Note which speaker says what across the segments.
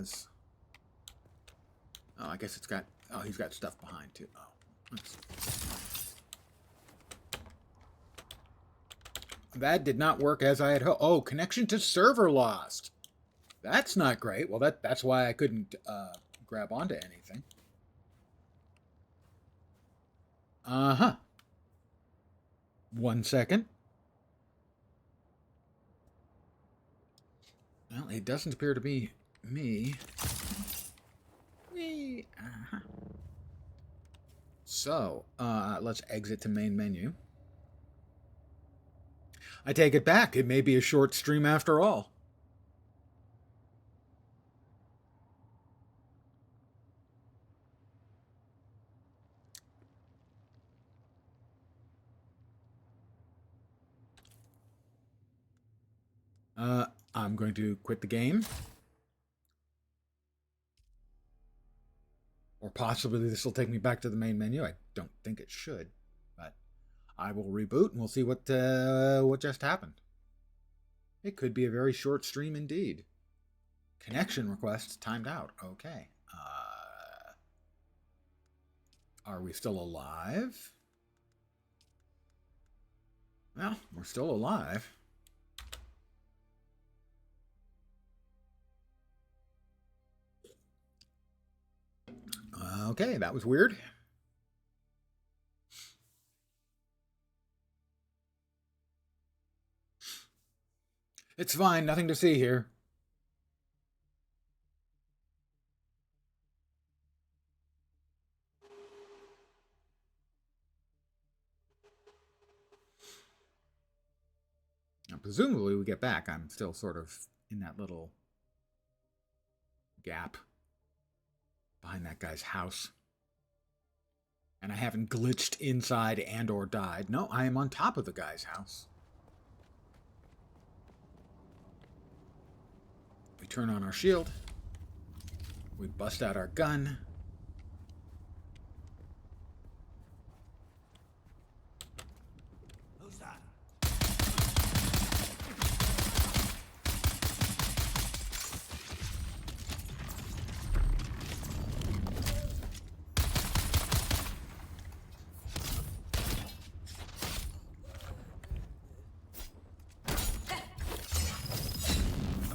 Speaker 1: has... Oh, I guess it's got... Oh, he's got stuff behind, too. Oh, let's... That did not work as I had hoped. Oh, connection to server lost. That's not great. Well, that's why I couldn't grab onto anything. Uh-huh. 1 second. Well, it doesn't appear to be me. Uh-huh. So, let's exit to main menu. I take it back. It may be a short stream after all. I'm going to quit the game. Or possibly this will take me back to the main menu. I don't think it should. But I will reboot and we'll see what just happened. It could be a very short stream indeed. Connection request timed out. Okay. Are we still alive? Well, we're still alive. Okay, that was weird. It's fine, nothing to see here. Now, presumably we get back. I'm still sort of in that little gap behind that guy's house. And I haven't glitched inside and or died. No, I am on top of the guy's house. We turn on our shield. We bust out our gun.
Speaker 2: Who's that?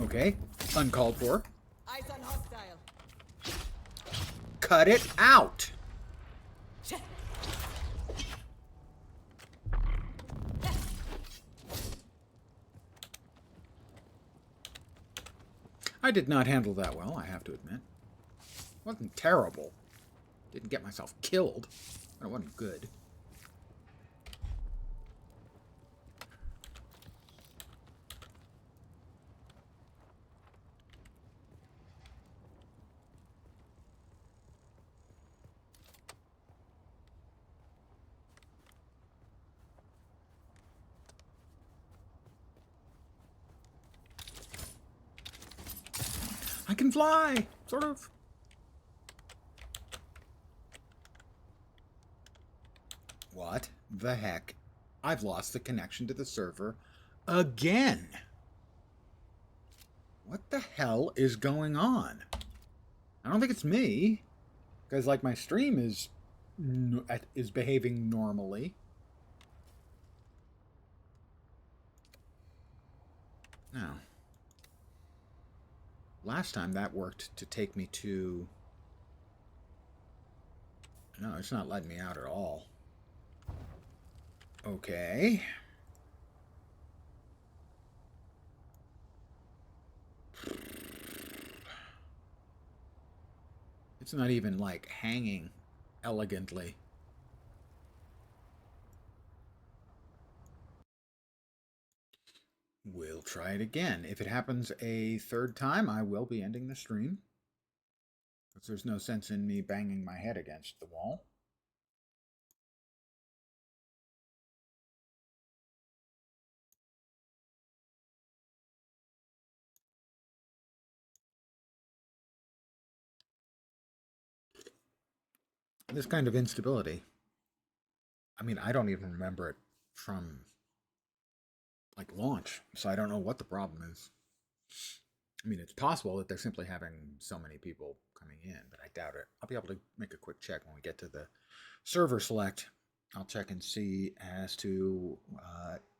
Speaker 1: Okay, uncalled for.
Speaker 3: Eyes on hostile.
Speaker 1: Cut it out! I did not handle that well, I have to admit. Wasn't terrible. Didn't get myself killed, but it wasn't good. I can fly! Sort of. What the heck? I've lost the connection to the server again. What the hell is going on? I don't think it's me. Because, like, my stream is behaving normally. Now, last time that worked to take me to... No, it's not letting me out at all. Okay. It's not even, like, hanging elegantly. We'll try it again. If it happens a third time, I will be ending the stream. Because there's no sense in me banging my head against the wall. This kind of instability, I mean, I don't even remember it from, like, launch, so I don't know what the problem is. I mean, it's possible that they're simply having so many people coming in, but I doubt it. I'll be able to make a quick check when we get to the server select. I'll check and see as to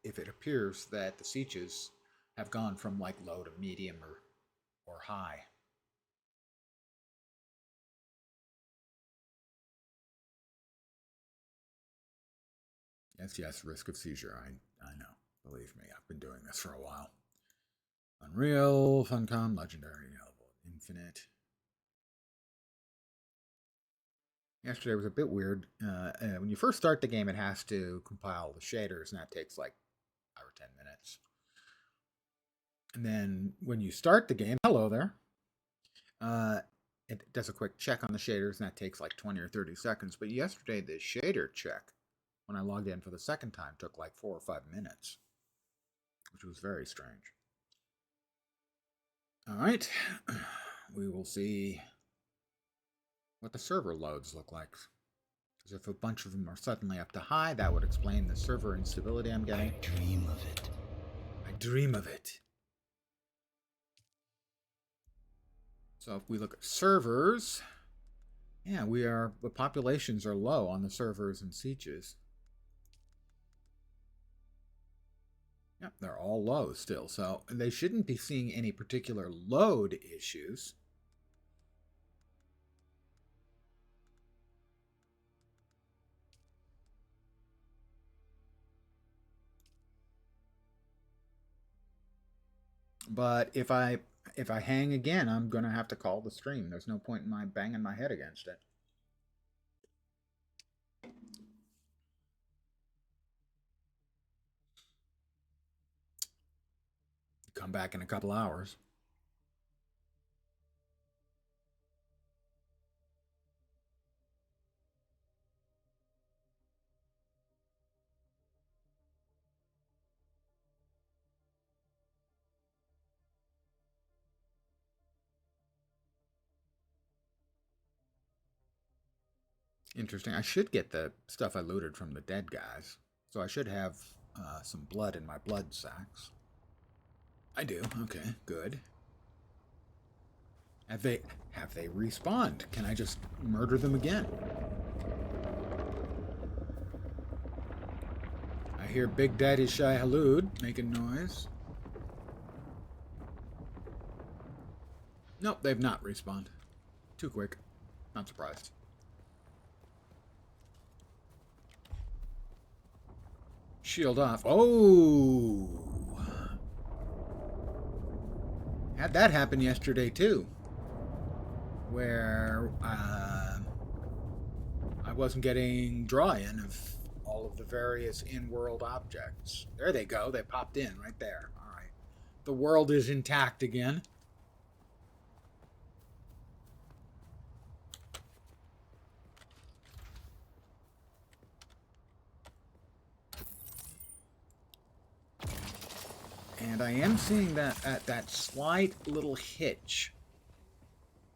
Speaker 1: if it appears that the sieges have gone from like low to medium or high. Yes, risk of seizure. I know. Believe me, I've been doing this for a while. Unreal, Funcom, Legendary, Infinite. Yesterday was a bit weird. When you first start the game, it has to compile the shaders, and that takes like 5 or 10 minutes. And then when you start the game, hello there, it does a quick check on the shaders, and that takes like 20 or 30 seconds. But yesterday, the shader check, when I logged in for the second time, took like 4 or 5 minutes, which was very strange. All right, we will see what the server loads look like. Because if a bunch of them are suddenly up to high, that would explain the server instability I'm getting.
Speaker 2: I dream of it.
Speaker 1: I dream of it. So if we look at servers, yeah, the populations are low on the servers and sieges. Yep, they're all low still, so they shouldn't be seeing any particular load issues. But if I hang again, I'm going to have to call the stream. There's no point in my banging my head against it. Come back in a couple hours. Interesting. I should get the stuff I looted from the dead guys. So I should have some blood in my blood sacks. I do. Okay, good. Have they respawned? Can I just murder them again? I hear Big Daddy Shai Halud making noise. Nope, they've not respawned. Too quick. Not surprised. Shield off. Oh! Had that happen yesterday too, where I wasn't getting draw-in of all of the various in-world objects. There they go. They popped in right there. All right. The world is intact again. And I am seeing that slight little hitch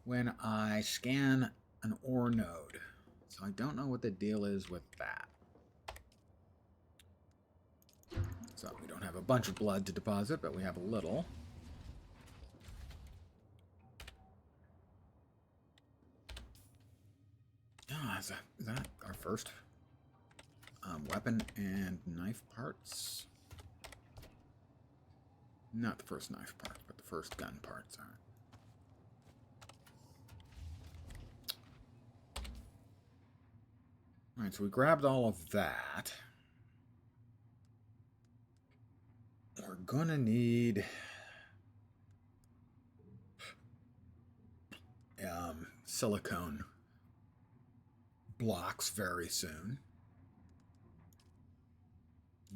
Speaker 1: when I scan an ore node. So I don't know what the deal is with that. So we don't have a bunch of blood to deposit, but we have a little. Oh, is that our first weapon and knife parts? Not the first knife part, but the first gun parts. All right, so we grabbed all of that. We're gonna need silicone blocks very soon.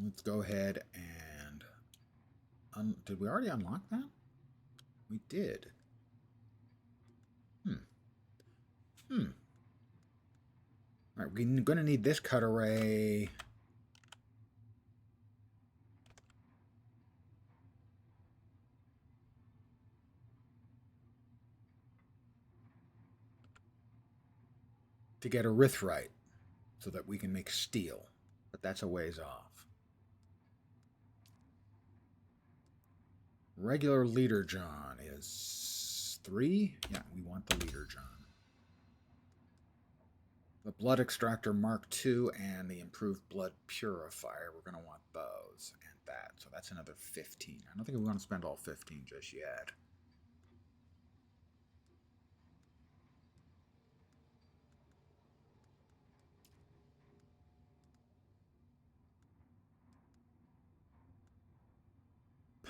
Speaker 1: Let's go ahead and... did we already unlock that? We did. All right, we're going to need this cut array. To get erythrite so that we can make steel. But that's a ways off. Regular Leader John is 3. Yeah, we want the Leader John. The Blood Extractor Mark II and the Improved Blood Purifier. We're going to want those and that. So that's another 15. I don't think we want to spend all 15 just yet.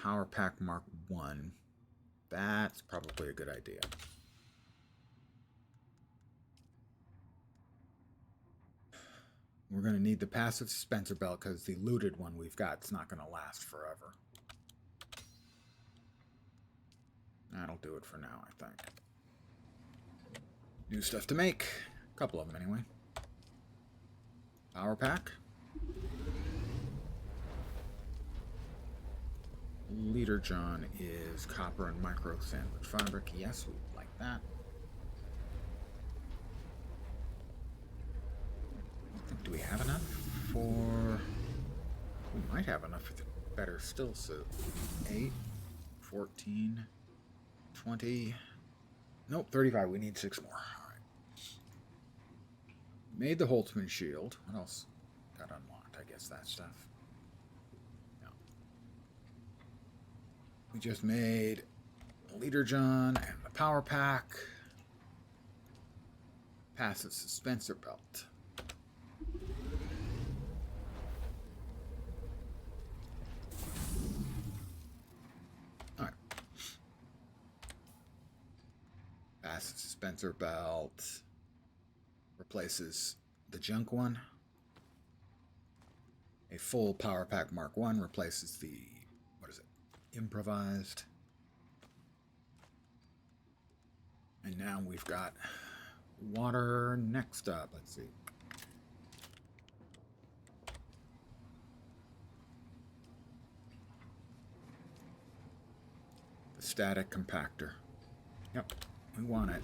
Speaker 1: Power Pack Mark I. That's probably a good idea. We're going to need the passive dispenser belt because the looted one we've got is not going to last forever. That'll do it for now, I think. New stuff to make. A couple of them, anyway. Power pack. Leader John is copper and micro sandwich fabric. Yes, we like that. Do we have enough for... We might have enough for the better still suit. 8, 14, 20... Nope, 35. We need 6 more. All right. Made the Holtzman shield. What else got unlocked? I guess that stuff. No. We just made Leader John and the power pack. Passive dispenser belt. All right. Passive dispenser belt replaces the junk one. A full power pack Mark I replaces the, what is it, improvised. And now we've got water next up. Let's see. The static compactor. Yep, we want it.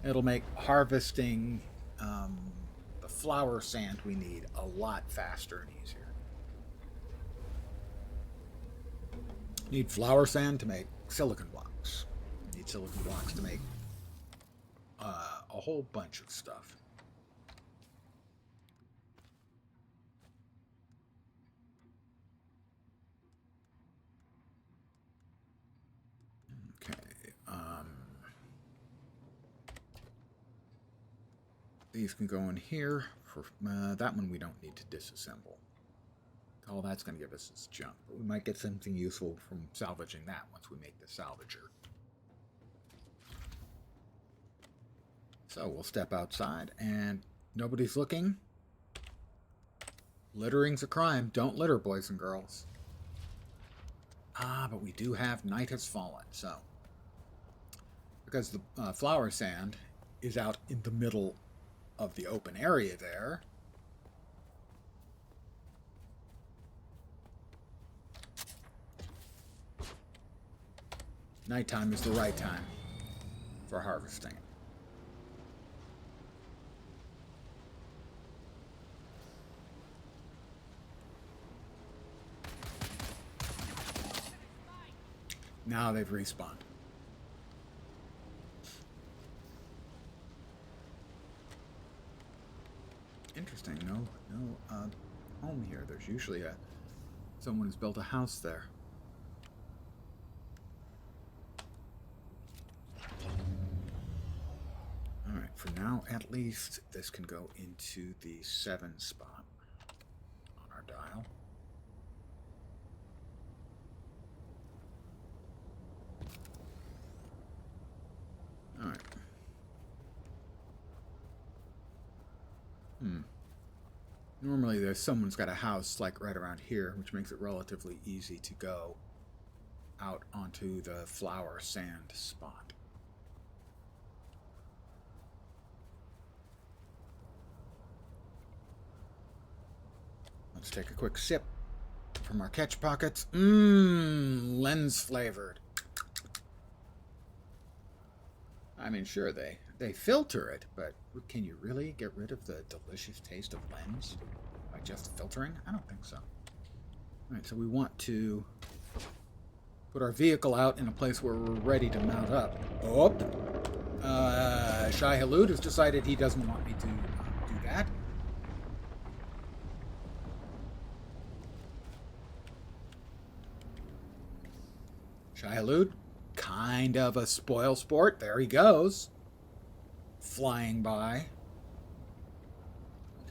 Speaker 1: It'll make harvesting the flower sand we need a lot faster and easier. Need flower sand to make silicon blocks. Need silicon blocks to make a whole bunch of stuff. Okay. These can go in here. For that one we don't need to disassemble. All that's going to give us is junk. But we might get something useful from salvaging that once we make the salvager. So we'll step outside and nobody's looking. Littering's a crime. Don't litter, boys and girls. Ah, but we do have Night Has Fallen, so. Because the flower sand is out in the middle of the open area there. Nighttime is the right time for harvesting. Now they've respawned. Interesting. No home here. There's usually someone who's built a house there. All right. For now, at least, this can go into the 7 spot on our dial. All right. Normally someone's got a house like right around here, which makes it relatively easy to go out onto the flower sand spot. Let's take a quick sip from our catch pockets. Lens flavored. I mean, sure, they filter it, but can you really get rid of the delicious taste of lens by just filtering? I don't think so. All right, so we want to Put our vehicle out in a place where we're ready to mount up. Oh, Shai Halud has decided he doesn't want me to do that. Shai Halud, kind of a spoil sport. There he goes. Flying by.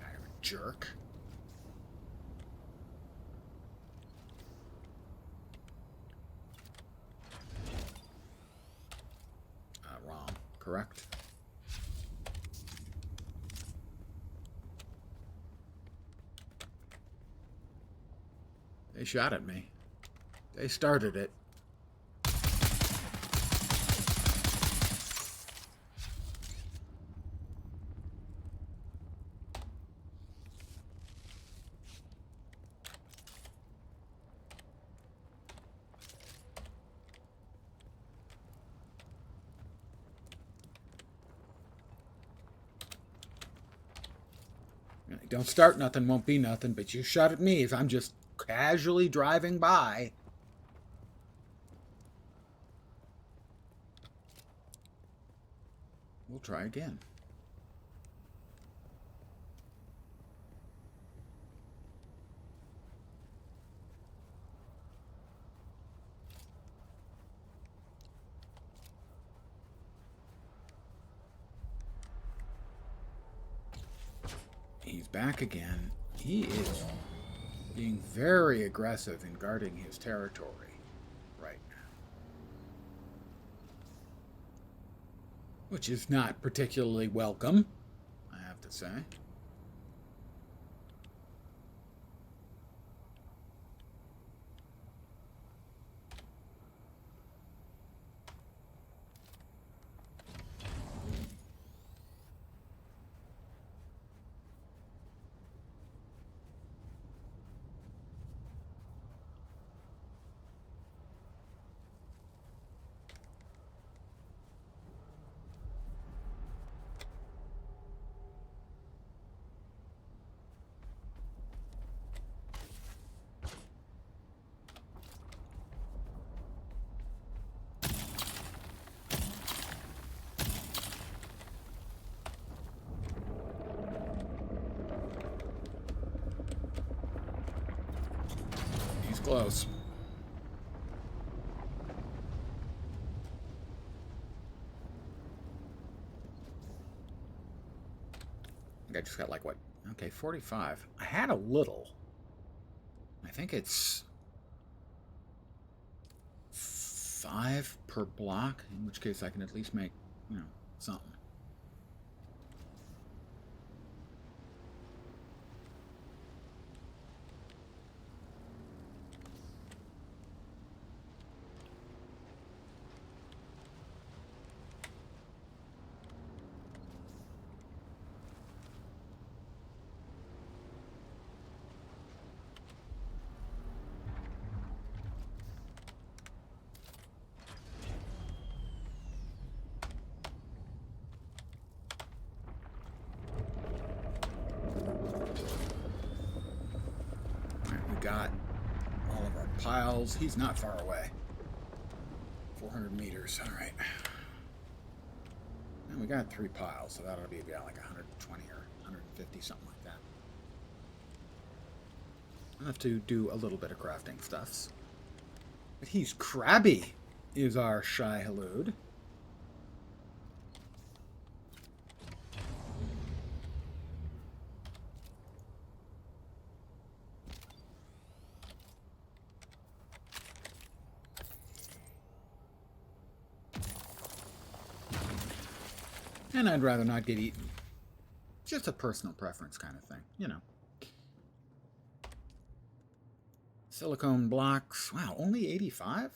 Speaker 1: Kind of a jerk. Wrong. Correct. They shot at me. They started it. Don't start nothing, won't be nothing, but you shot at me if I'm just casually driving by. We'll try again. He's back again. He is being very aggressive in guarding his territory right now. Which is not particularly welcome, I have to say. Close. I think I just got like what? Okay, 45. I had a little. I think it's 5 per block, in which case I can at least make, something. Got all of our piles. He's not far away. 400 meters. All right. And we got 3 piles, so that'll be about like 120 or 150, something like that. I'll have to do a little bit of crafting stuffs. But he's crabby, is our Shai Halud. And I'd rather not get eaten. Just a personal preference kind of thing, Silicone blocks. Wow, only 85?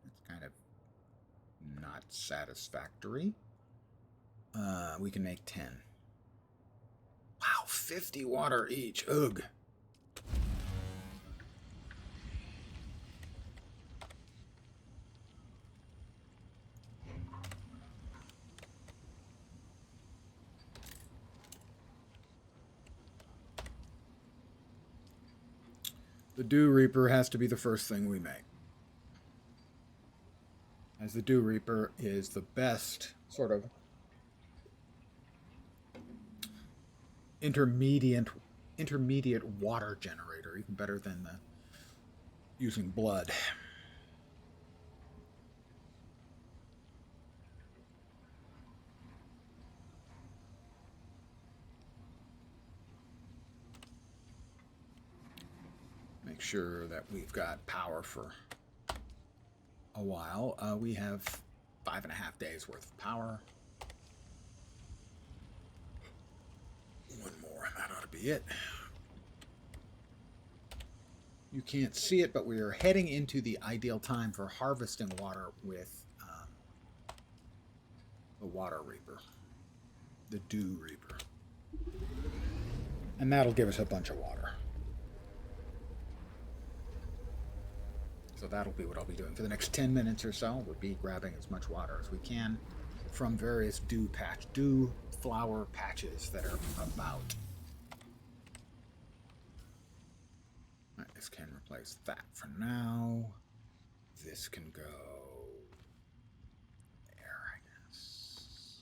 Speaker 1: That's kind of not satisfactory. We can make 10. Wow, 50 water each. Ugh. The Dew Reaper has to be the first thing we make. as the Dew Reaper is the best sort of intermediate water generator, even better than using blood. Make sure that we've got power for a while. We have 5.5 days worth of power. One more, and that ought to be it. You can't see it, but we are heading into the ideal time for harvesting water with the Water Reaper, the Dew Reaper. And that'll give us a bunch of water. So that'll be what I'll be doing for the next 10 minutes or so. We'll be grabbing as much water as we can from various dew flower patches that are about. Right, this can replace that for now. This can go there, I guess.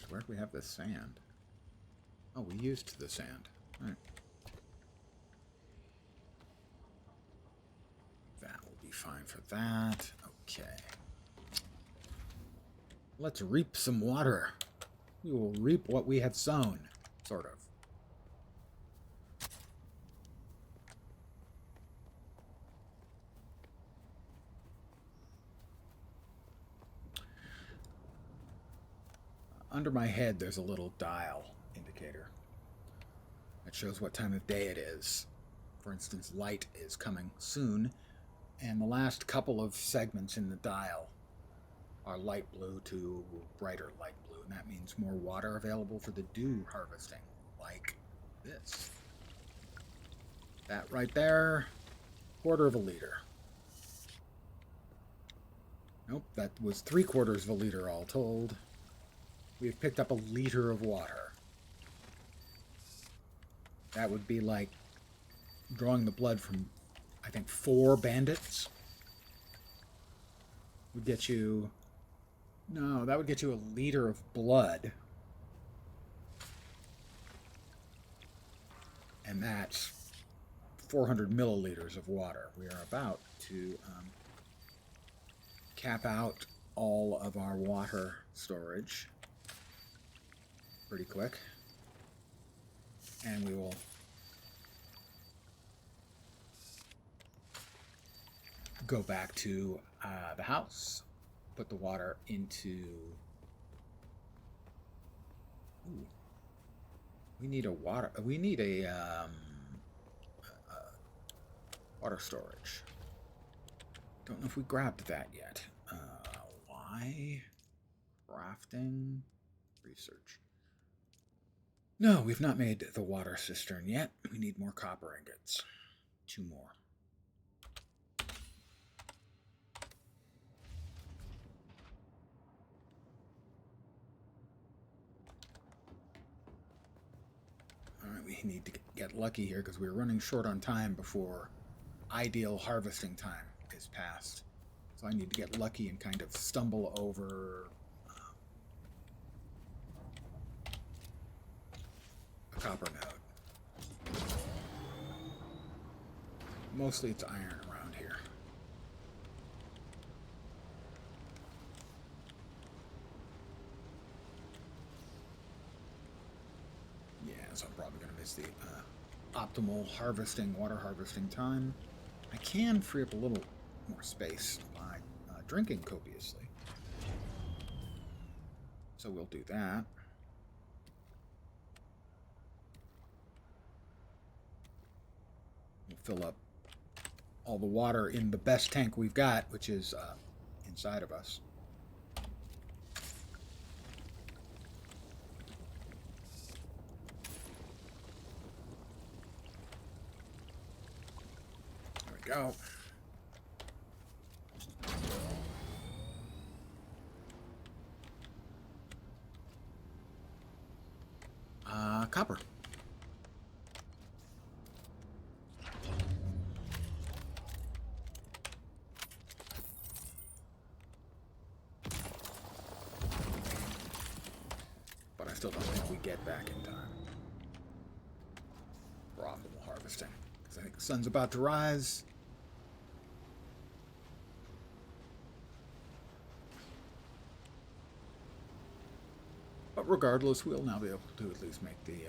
Speaker 1: Where do we have this sand? Oh, we used the sand. All right. That will be fine for that. Okay. Let's reap some water. We will reap what we have sown, sort of. Under my head, there's a little dial indicator that shows what time of day it is. For instance, light is coming soon, and the last couple of segments in the dial are light blue to brighter light blue, and that means more water available for the dew harvesting, like this. That right there, 1/4 of a liter. Nope, that was 3/4 of a liter all told. We've picked up a liter of water. That would be like drawing the blood from, I think, 4 bandits. Would get you... No, that would get you a liter of blood. And that's 400 milliliters of water. We are about to cap out all of our water storage pretty quick. And we will go back to the house, put the water into... Ooh. We need a water storage. Don't know if we grabbed that yet. Why? Crafting? Research. No, we've not made the water cistern yet. We need more copper ingots. 2 more. Alright, we need to get lucky here because we're running short on time before ideal harvesting time is passed. So I need to get lucky and kind of stumble over a copper node. Mostly it's iron around here. Yeah, so I'm probably going to miss the optimal water harvesting time. I can free up a little more space by drinking copiously. So we'll do that. We'll fill up all the water in the best tank we've got, which is inside of us. There we go. Copper. But I still don't think we get back in time for optimal harvesting. Because I think the sun's about to rise. But regardless, we'll now be able to at least make the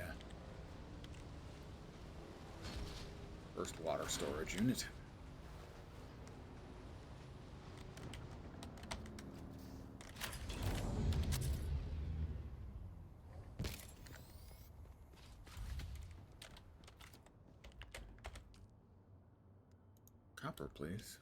Speaker 1: first water storage unit. Copper, please.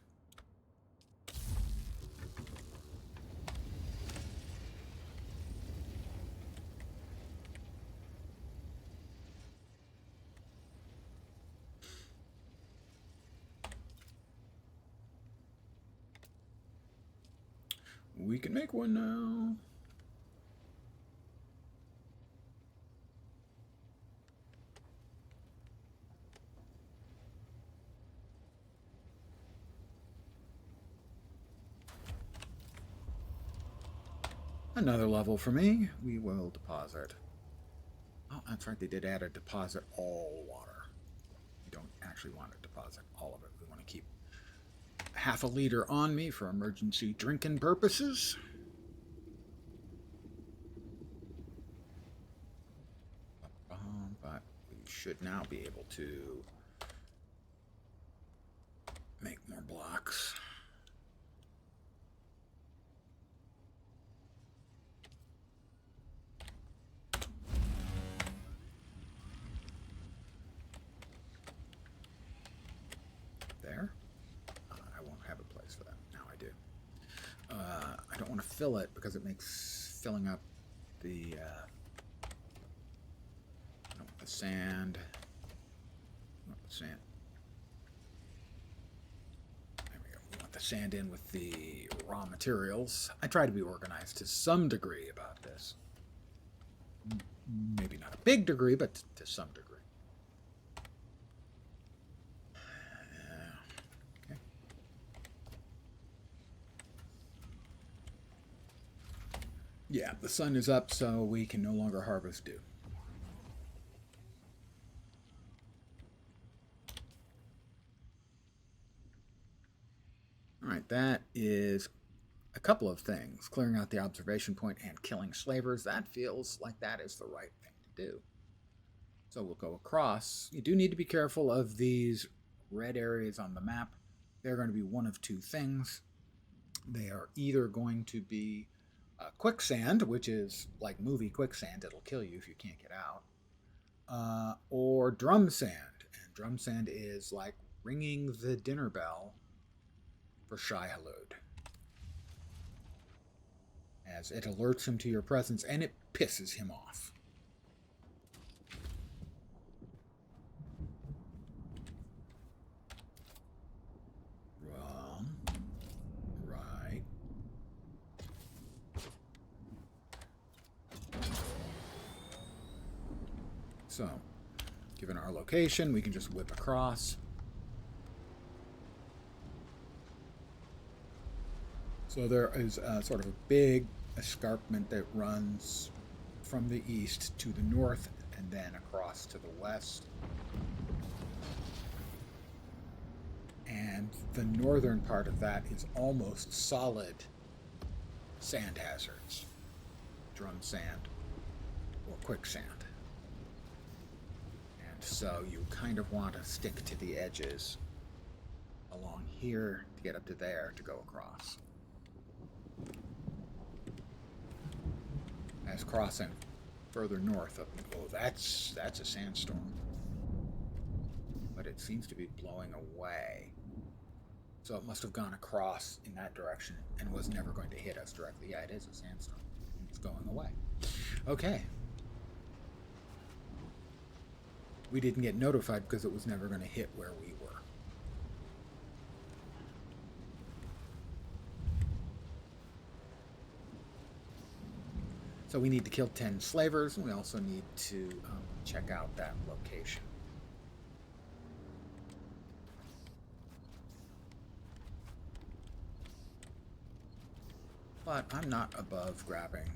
Speaker 1: We can make one now. Another level for me. We will deposit. Oh, that's right. They did add a deposit all water. We don't actually want to deposit all of it. We want to keep half a liter on me for emergency drinking purposes. But we should now be able to make more blocks. There. I won't have a place for that. Now I do. I don't want to fill it because it makes filling up the sand. Sand. There we go. We want the sand in with the raw materials. I try to be organized to some degree about this. Maybe not a big degree, but to some degree. Okay. Yeah, the sun is up, so we can no longer harvest dew. All right, that is a couple of things. Clearing out the observation point and killing slavers. That feels like that is the right thing to do. So we'll go across. You do need to be careful of these red areas on the map. They're going to be one of two things. They are either going to be quicksand, which is like movie quicksand. It'll kill you if you can't get out. Or drum sand. And drum sand is like ringing the dinner bell for Shai-Hulud, as it alerts him to your presence and it pisses him off. Wrong. Right. So, given our location, we can just whip across. So there is sort of a big escarpment that runs from the east to the north and then across to the west. And the northern part of that is almost solid sand hazards. Drum sand or quicksand. And so you kind of want to stick to the edges along here to get up to there to go across. As crossing further north of, oh, that's a sandstorm, but it seems to be blowing away, so it must have gone across in that direction and was never going to hit us directly. Yeah, it is a sandstorm. It's going away. Okay, we didn't get notified because it was never going to hit where we were. So we need to kill 10 slavers, and we also need to check out that location. But I'm not above grabbing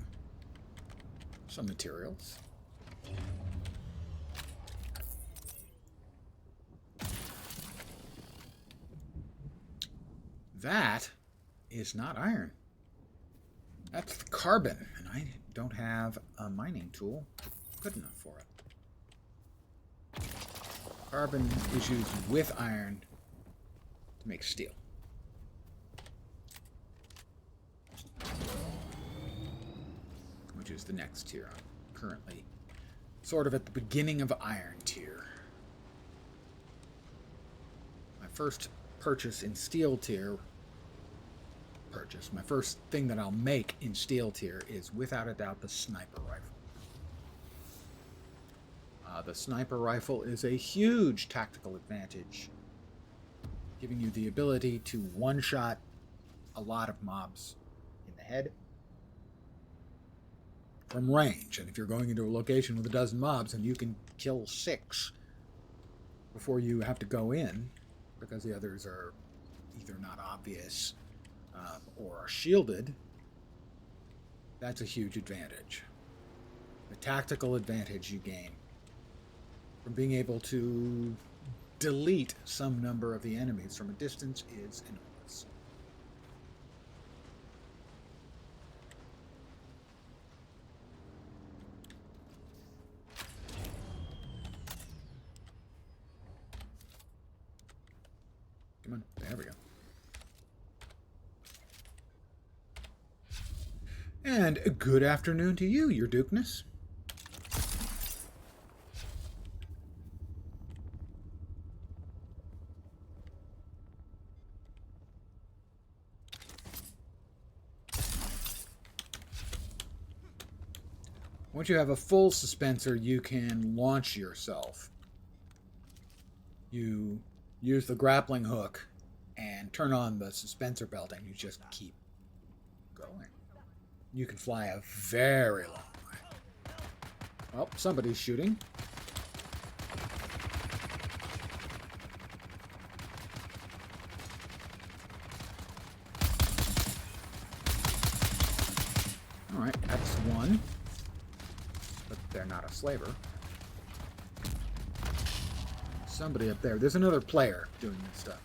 Speaker 1: some materials. That is not iron. That's carbon, and I don't have a mining tool good enough for it. Carbon is used with iron to make steel. Which is the next tier. I'm currently sort of at the beginning of iron tier. My first purchase in steel tier my first thing that I'll make in steel tier is without a doubt the sniper rifle. The sniper rifle is a huge tactical advantage, giving you the ability to one-shot a lot of mobs in the head from range. And if you're going into a location with a dozen mobs and you can kill 6 before you have to go in because the others are either not obvious or are shielded, that's a huge advantage. The tactical advantage you gain from being able to delete some number of the enemies from a distance is enormous. Come on, there we go. And good afternoon to you, your Dukeness. Once you have a full suspenser, you can launch yourself. You use the grappling hook and turn on the suspensor belt, and you just keep going. You can fly a very long way. Oh, somebody's shooting. All right, that's one. But they're not a slaver. Somebody up there. There's another player doing this stuff.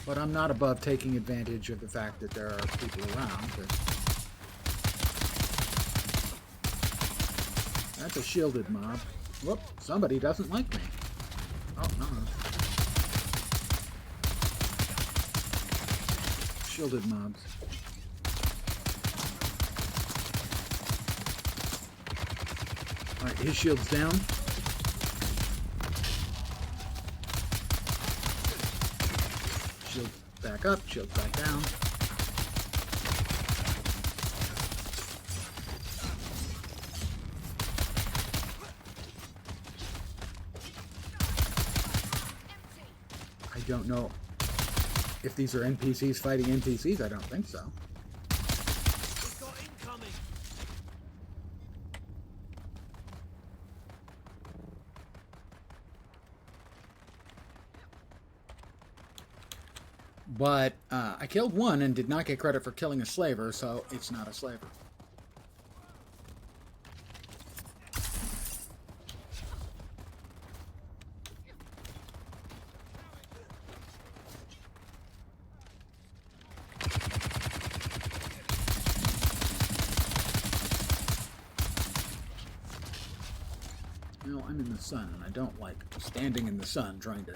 Speaker 1: But I'm not above taking advantage of the fact that there are people around. That's a shielded mob. Whoop, somebody doesn't like me. Oh, no. Shielded mobs. Alright, his shield's down. Shield back up, shield back down. I don't know if these are NPCs fighting NPCs. I don't think so. But I killed one and did not get credit for killing a slaver, so it's not a slaver. You know, I'm in the sun, and I don't like standing in the sun trying to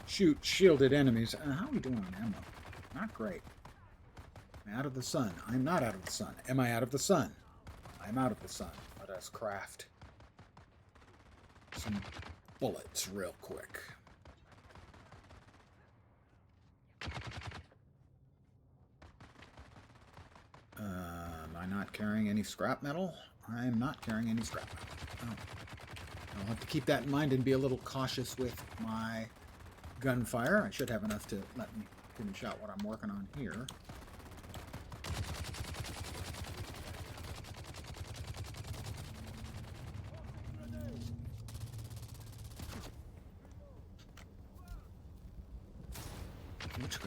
Speaker 1: shoot shielded enemies. How are we doing on ammo? Not great. I'm out of the sun. I'm not out of the sun. Am I out of the sun? I'm out of the sun. Let us craft some bullets real quick. Am I not carrying any scrap metal? I'm not carrying any scrap metal. Oh. I'll have to keep that in mind and be a little cautious with my gunfire. I should have enough to let me finish out what I'm working on here.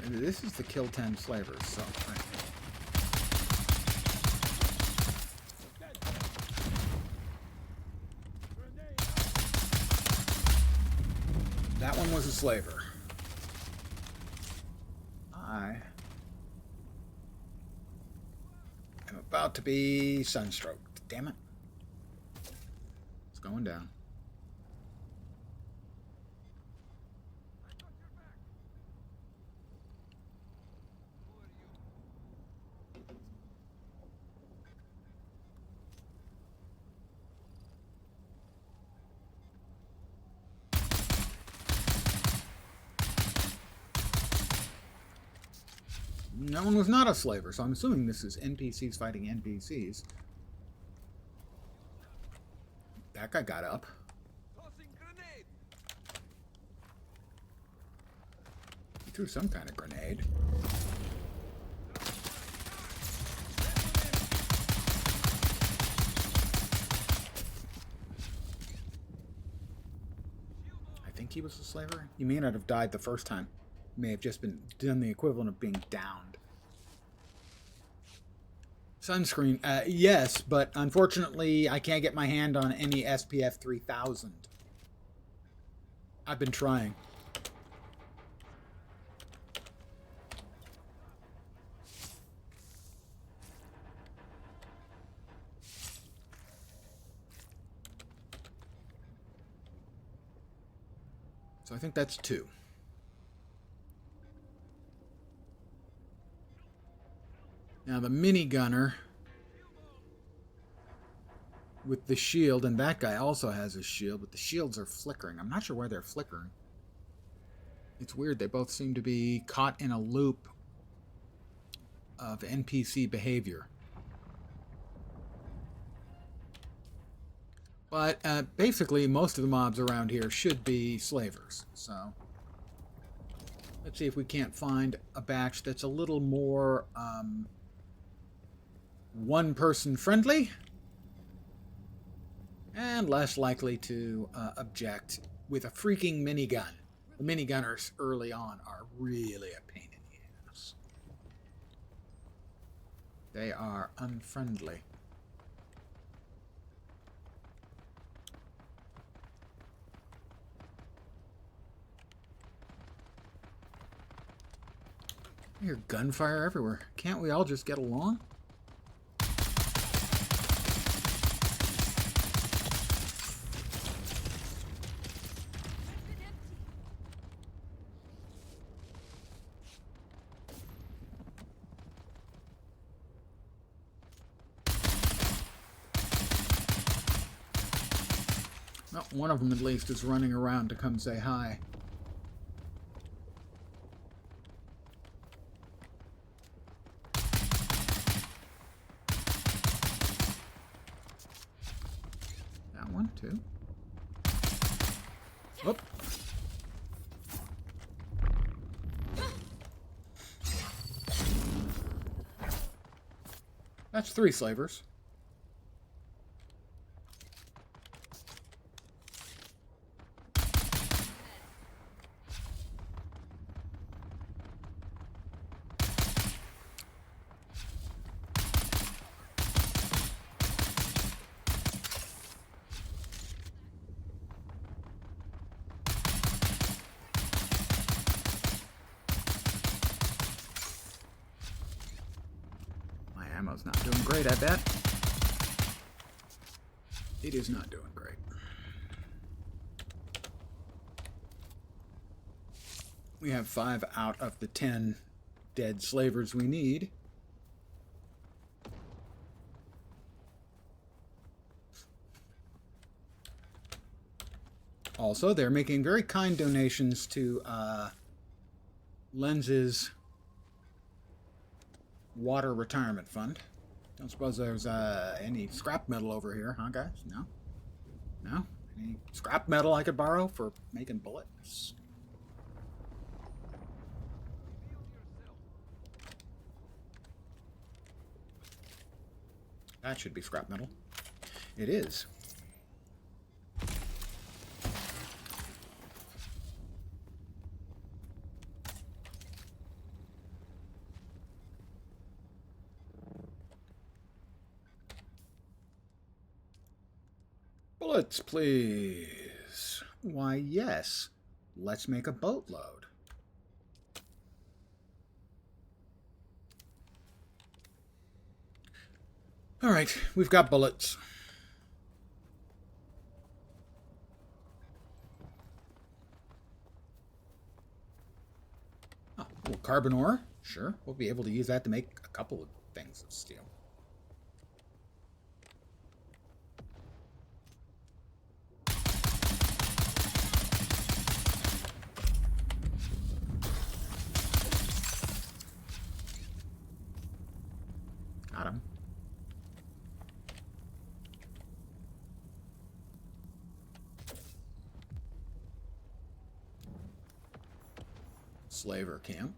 Speaker 1: This is the kill 10 slavers, so... Right. That one was a slaver. I am about to be sunstroked. Damn it. It's going down. That one was not a slaver, so I'm assuming this is NPCs fighting NPCs. That guy got up. He threw some kind of grenade. I think he was a slaver. He may not have died the first time. He may have just been done the equivalent of being downed. Sunscreen, yes, but unfortunately I can't get my hand on any SPF 3000. I've been trying. So I think that's 2. Now the minigunner with the shield, and that guy also has a shield, but the shields are flickering. I'm not sure why they're flickering. It's weird. They both seem to be caught in a loop of NPC behavior. But basically, most of the mobs around here should be slavers. So let's see if we can't find a batch that's a little more one-person friendly and less likely to object with a freaking minigun. The minigunners early on are really a pain in the ass. They are unfriendly. I hear gunfire everywhere. Can't we all just get along? Well, one of them at least is running around to come say hi. That one, too. Whoop. That's 3 slavers. Ammo's not doing great, I bet. It is not doing great. We have 5 out of the 10 dead slavers we need. Also, they're making very kind donations to Lens's water retirement fund. Don't suppose there's any scrap metal over here, huh, guys? No? No? Any scrap metal I could borrow for making bullets? That should be scrap metal. It is. Bullets, please. Why, yes. Let's make a boatload. All right, we've got bullets. Oh, well, carbon ore? Sure, we'll be able to use that to make a couple of things of steel. Got him. Slaver camp.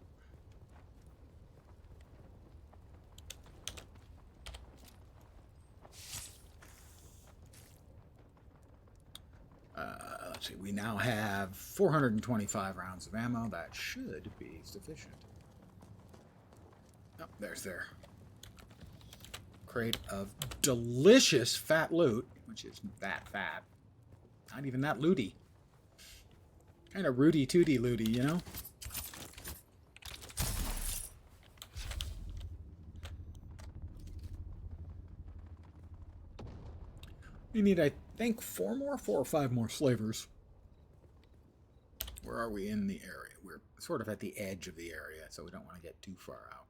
Speaker 1: Let's see, we now have 425 rounds of ammo. That should be sufficient. Oh, there's their crate of delicious fat loot, which isn't that fat. Not even that looty. Kind of rooty tooty looty, you know? We need, I think, 4 or 5 more slavers. Where are we in the area? We're sort of at the edge of the area, so we don't want to get too far out.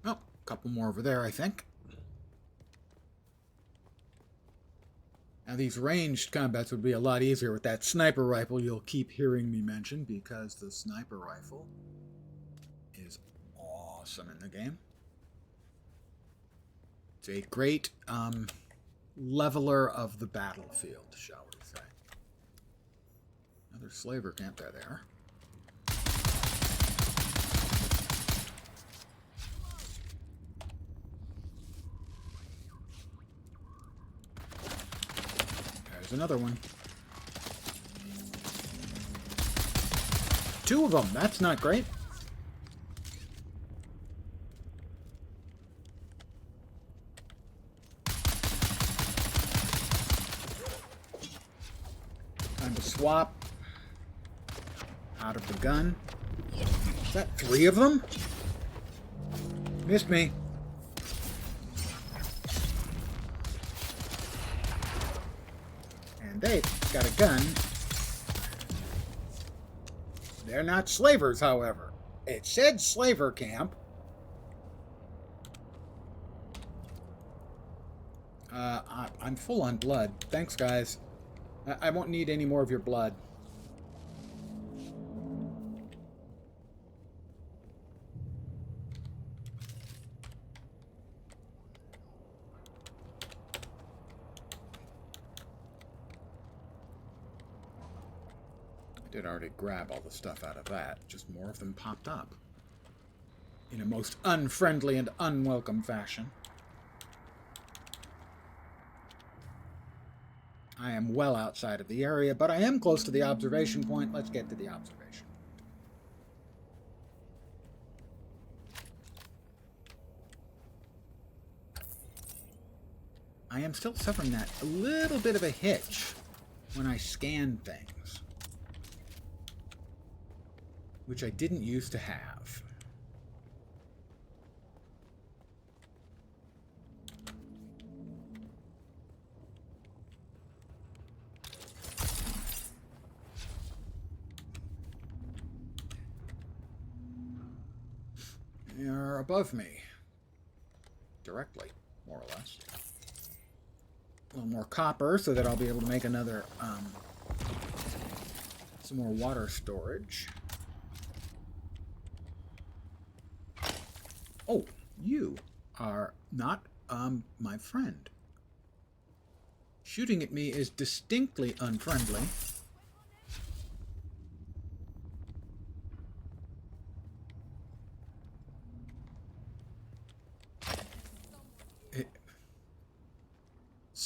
Speaker 1: Oh, a couple more over there, I think. Now, these ranged combats would be a lot easier with that sniper rifle you'll keep hearing me mention, because the sniper rifle is awesome in the game. It's a great leveler of the battlefield, shall we say. Another slaver camp there. There's another one. 2 of them. That's not great. Time to swap out of the gun. Is that 3 of them? Missed me. They got a gun. They're not slavers, however. It said slaver camp. I'm full on blood. Thanks, guys. I won't need any more of your blood. Did already grab all the stuff out of that. Just more of them popped up. In a most unfriendly and unwelcome fashion. I am well outside of the area, but I am close to the observation point. Let's get to the observation. I am still suffering that a little bit of a hitch when I scan things, which I didn't used to have. You're above me. Directly, more or less. A little more copper so that I'll be able to make another, some more water storage. Oh, you are not, my friend. Shooting at me is distinctly unfriendly.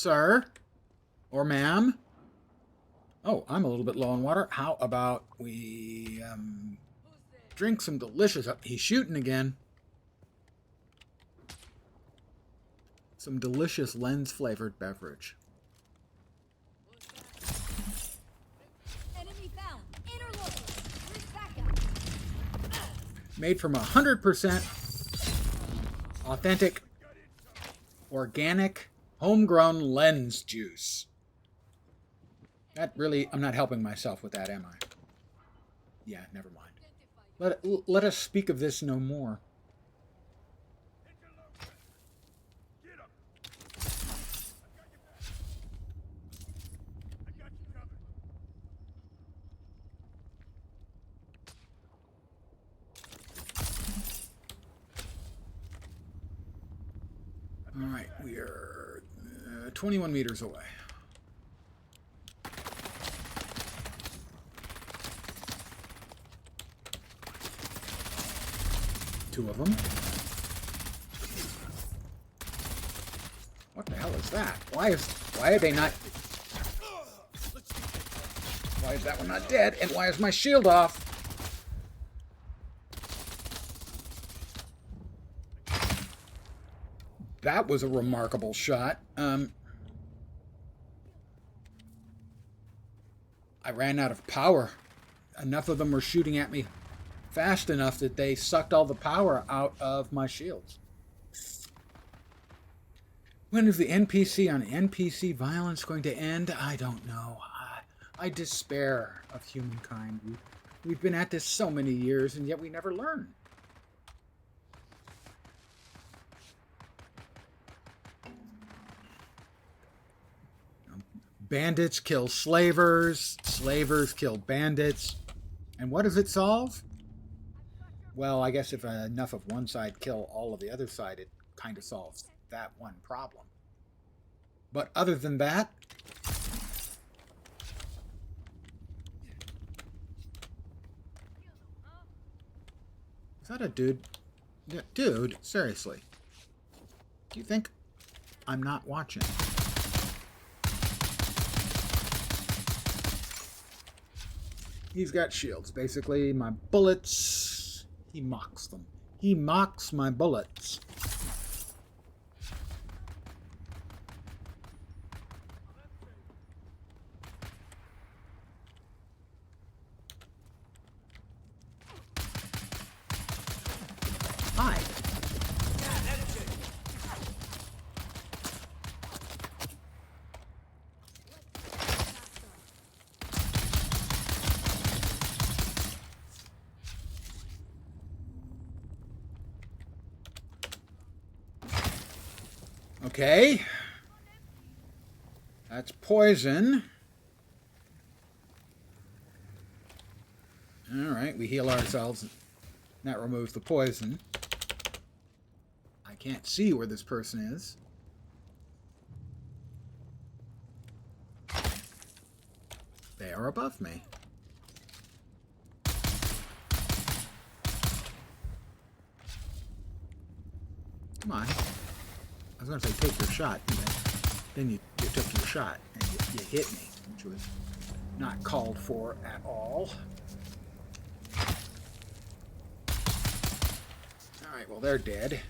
Speaker 1: sir? Or ma'am? Oh, I'm a little bit low on water. How about we drink some delicious... He's shooting again. Some delicious lens-flavored beverage.
Speaker 2: Enemy found. Inner local. Backup.
Speaker 1: Made from 100% authentic, organic, homegrown lens juice. That really... I'm not helping myself with that, am I? Yeah, never mind. Let us speak of this no more. All right, we are 21 meters away. Two of them. What the hell is that? Why are they not... Why is that one not dead? And why is my shield off? That was a remarkable shot. I ran out of power. Enough of them were shooting at me fast enough that they sucked all the power out of my shields. When is the NPC on NPC violence going to end? I don't know. I despair of humankind. We've been at this so many years, and yet we never learn. Bandits kill slavers. Slavers kill bandits. And what does it solve? Well, I guess if enough of one side kill all of the other side, it kind of solves that one problem. But other than that... Is that a dude? Dude, seriously. Do you think I'm not watching? He's got shields. Basically, my bullets, he mocks them. He mocks my bullets. Hi. Okay. That's poison. Alright, we heal ourselves. That removes the poison. I can't see where this person is. They are above me. Come on. I was going to say take your shot, then you took your shot and you hit me, which was not called for at all. Alright, well they're dead.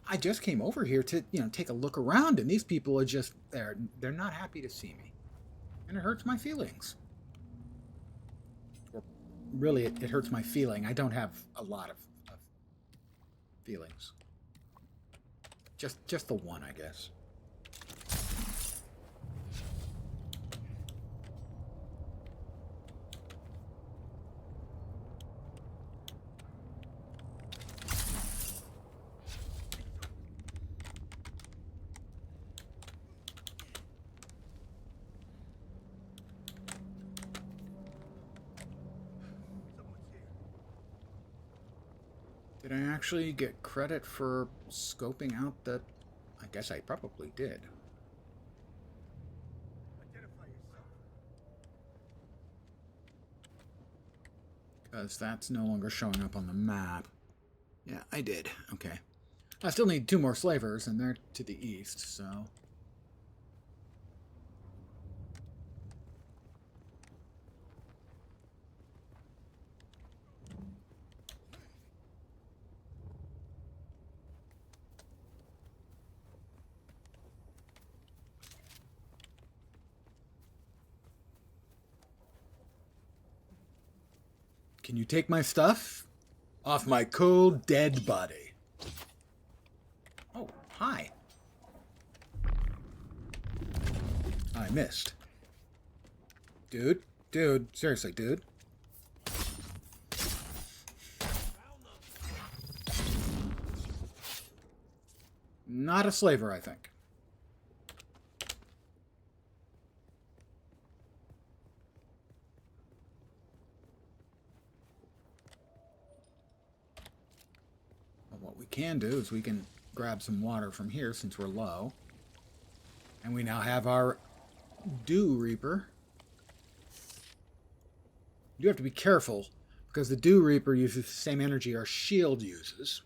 Speaker 1: I just came over here to, take a look around, and these people are just they're not happy to see me. And it hurts my feelings. Or really, it hurts my feeling. I don't have a lot of feelings. Just the one, I guess. Did I actually get credit for scoping out the... I guess I probably did. Because that's no longer showing up on the map. Yeah, I did. Okay. I still need 2 more slavers, and they're to the east, so... Can you take my stuff? Off my cold, dead body. Oh, hi. I missed. Dude, seriously, dude. Not a slaver, I think. What we can do is we can grab some water from here since we're low. And we now have our Dew Reaper. You have to be careful because the Dew Reaper uses the same energy our shield uses.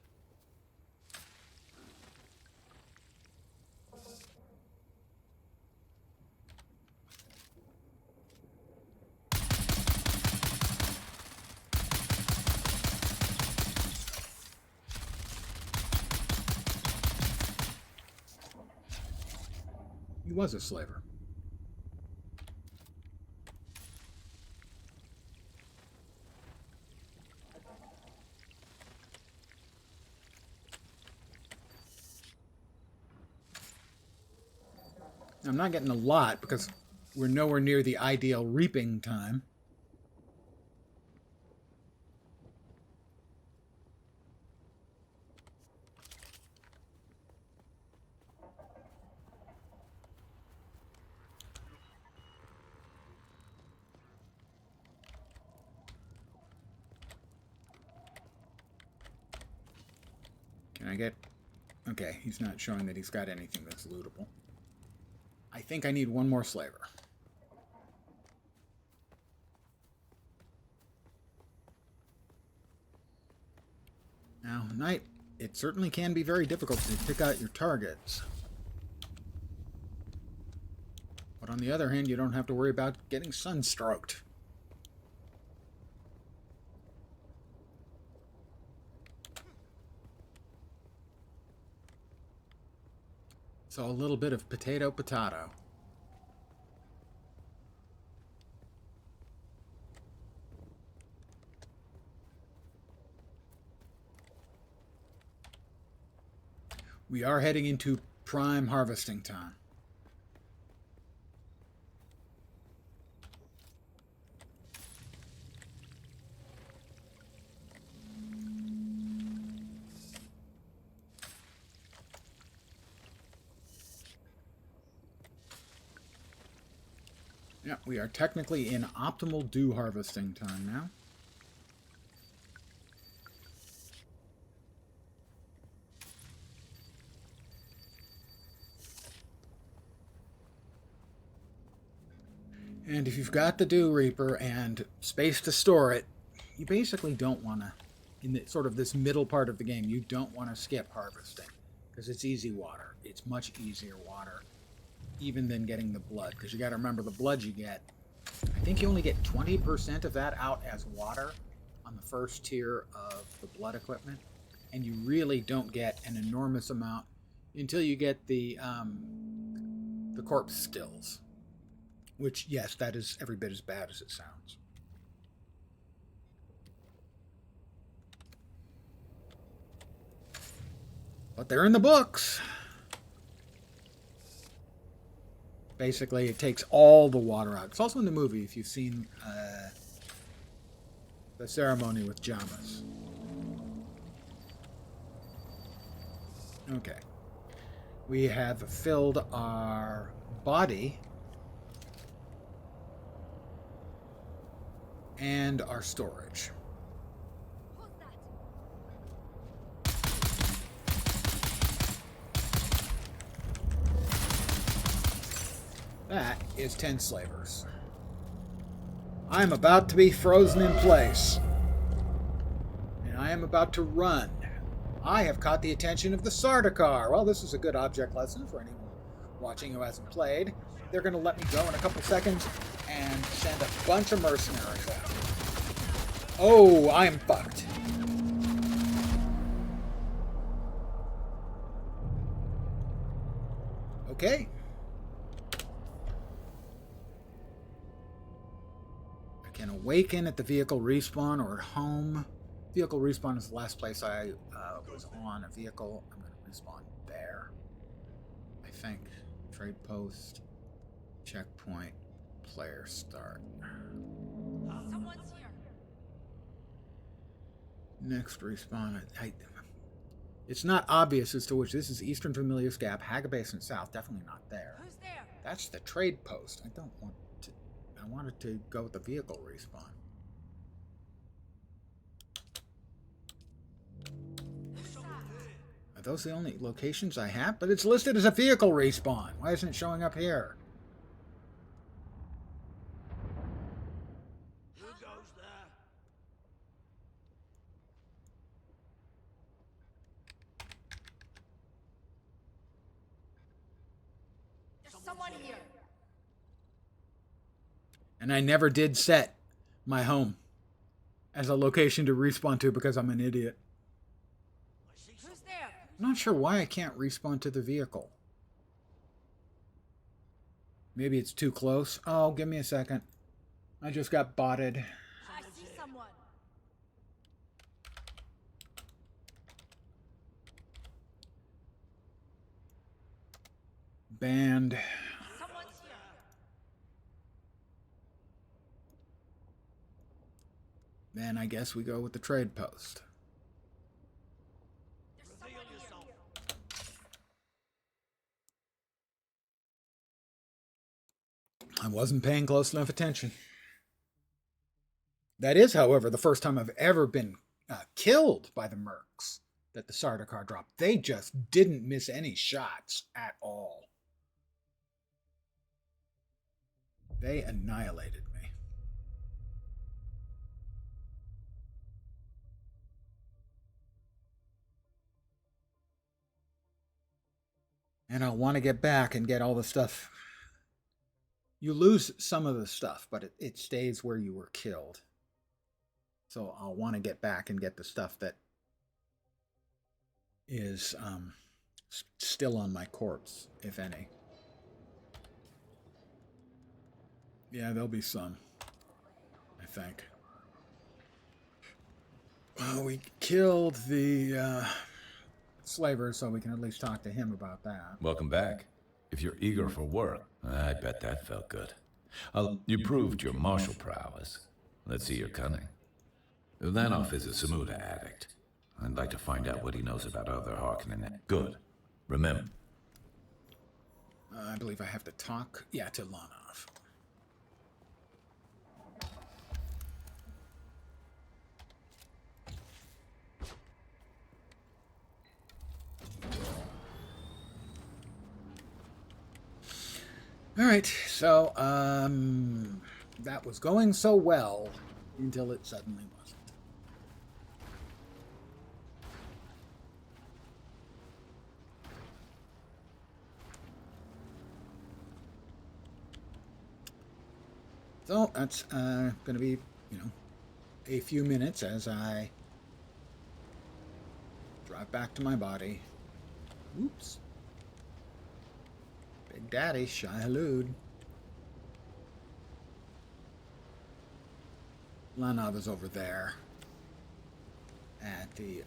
Speaker 1: He was a slaver. I'm not getting a lot because we're nowhere near the ideal reaping time. Can I get... Okay, he's not showing that he's got anything that's lootable. I think I need 1 more slaver. Now, night, it certainly can be very difficult to pick out your targets. But on the other hand, you don't have to worry about getting sunstroked. So a little bit of potato. We are heading into prime harvesting time. Yeah, we are technically in optimal dew harvesting time now. And if you've got the Dew Reaper and space to store it, you basically don't want to, in the, sort of this middle part of the game, you don't want to skip harvesting. Because it's easy water. It's much easier water, even than getting the blood. Because you got to remember, the blood you get, I think you only get 20% of that out as water on the first tier of the blood equipment. And you really don't get an enormous amount until you get the corpse stills. Which, yes, that is every bit as bad as it sounds. But they're in the books. Basically, it takes all the water out. It's also in the movie, if you've seen the ceremony with Jamas. Okay. We have filled our body and our storage. That is 10 slavers. I'm about to be frozen in place. I am about to run. I have caught the attention of the Sardaukar. Well, this is a good object lesson for anyone watching who hasn't played. They're going to let me go in a couple seconds and send a bunch of mercenaries after me. Oh, I am fucked. Okay. I can awaken at the vehicle respawn or at home. Vehicle respawn is the last place I was on a vehicle. I'm going to respawn there. I think. Trade post. Checkpoint. Player start.
Speaker 2: Someone's here.
Speaker 1: Next respawn. It's not obvious as to which. This is Eastern Familius Gap, Haga Basin South. Definitely not there.
Speaker 2: Who's there?
Speaker 1: That's the trade post. I don't want to. I wanted to go with the vehicle respawn. Are those the only locations I have? But it's listed as a vehicle respawn. Why isn't it showing up here?
Speaker 3: Who goes there?
Speaker 2: There's someone here.
Speaker 1: And I never did set my home as a location to respawn to because I'm an idiot.
Speaker 2: Who's there?
Speaker 1: I'm not sure why I can't respawn to the vehicle. Maybe it's too close. Oh, give me a second. I just got botted.
Speaker 2: I see someone.
Speaker 1: Banned.
Speaker 2: Someone's here.
Speaker 1: Then I guess we go with the trade post.
Speaker 2: There's
Speaker 3: Reveal
Speaker 2: someone
Speaker 3: yourself.
Speaker 1: I wasn't paying close enough attention. That is, however, the first time I've ever been killed by the mercs that the Sardaukar dropped. They just didn't miss any shots at all. They annihilated me. And I'll want to get back and get all the stuff. You lose some of the stuff, but it stays where you were killed. So I'll want to get back and get the stuff that is still on my corpse, if any. Yeah, there'll be some, I think. Well, we killed the slaver, so we can at least talk to him about that.
Speaker 4: Welcome back. If you're eager for work, I bet that felt good. You proved your martial prowess. Let's see your cunning. Lanoff is a Samuda addict. I'd like to find out what he knows about other Harkonnen. Good. Remember.
Speaker 1: I believe I have to talk, to Lanoff. All right, so that was going so well until it suddenly wasn't. So that's going to be, a few minutes as I drive back to my body. Oops. Big Daddy, Shai-Hulud. Lanov is over there at the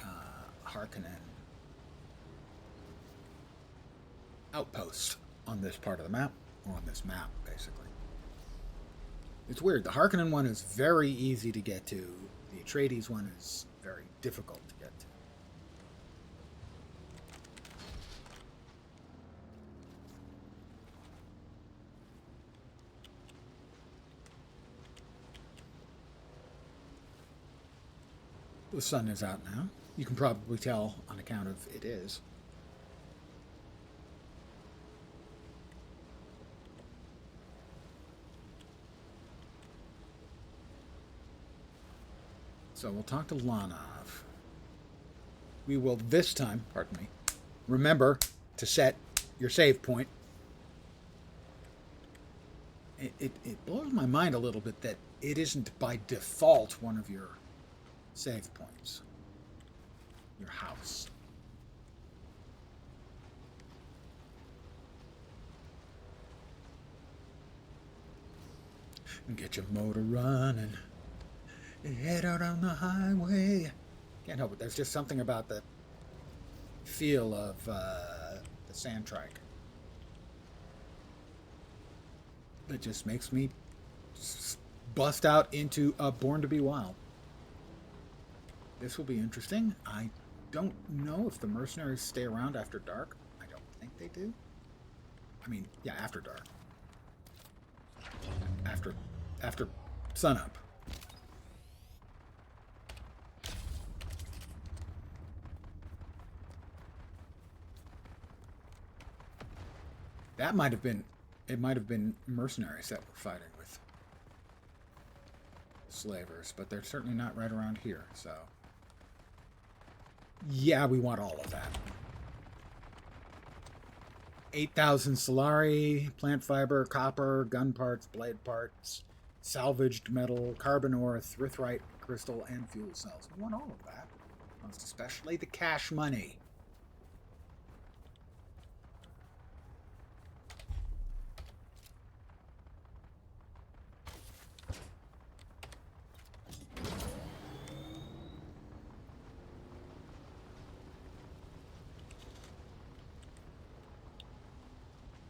Speaker 1: Harkonnen outpost on this part of the map, or on this map, basically. It's weird. The Harkonnen one is very easy to get to. The Atreides one is very difficult to get to. The sun is out now. You can probably tell on account of it is. So we'll talk to Lanov. We will this time, pardon me, remember to set your save point. It blows my mind a little bit that it isn't by default one of your save points. Your house. And get your motor running. Head out on the highway. Can't help it. There's just something about the feel of the sand trike that just makes me bust out into Born to Be Wild. This will be interesting. I don't know if the mercenaries stay around after dark. I don't think they do. I mean, yeah, after dark. After sunup. That might have been, it might have been mercenaries that were fighting with slavers, but they're certainly not right around here, so. Yeah, we want all of that. 8,000 solari, plant fiber, copper, gun parts, blade parts, salvaged metal, carbon ore, thrithrite crystal, and fuel cells. We want all of that. Most especially the cash money.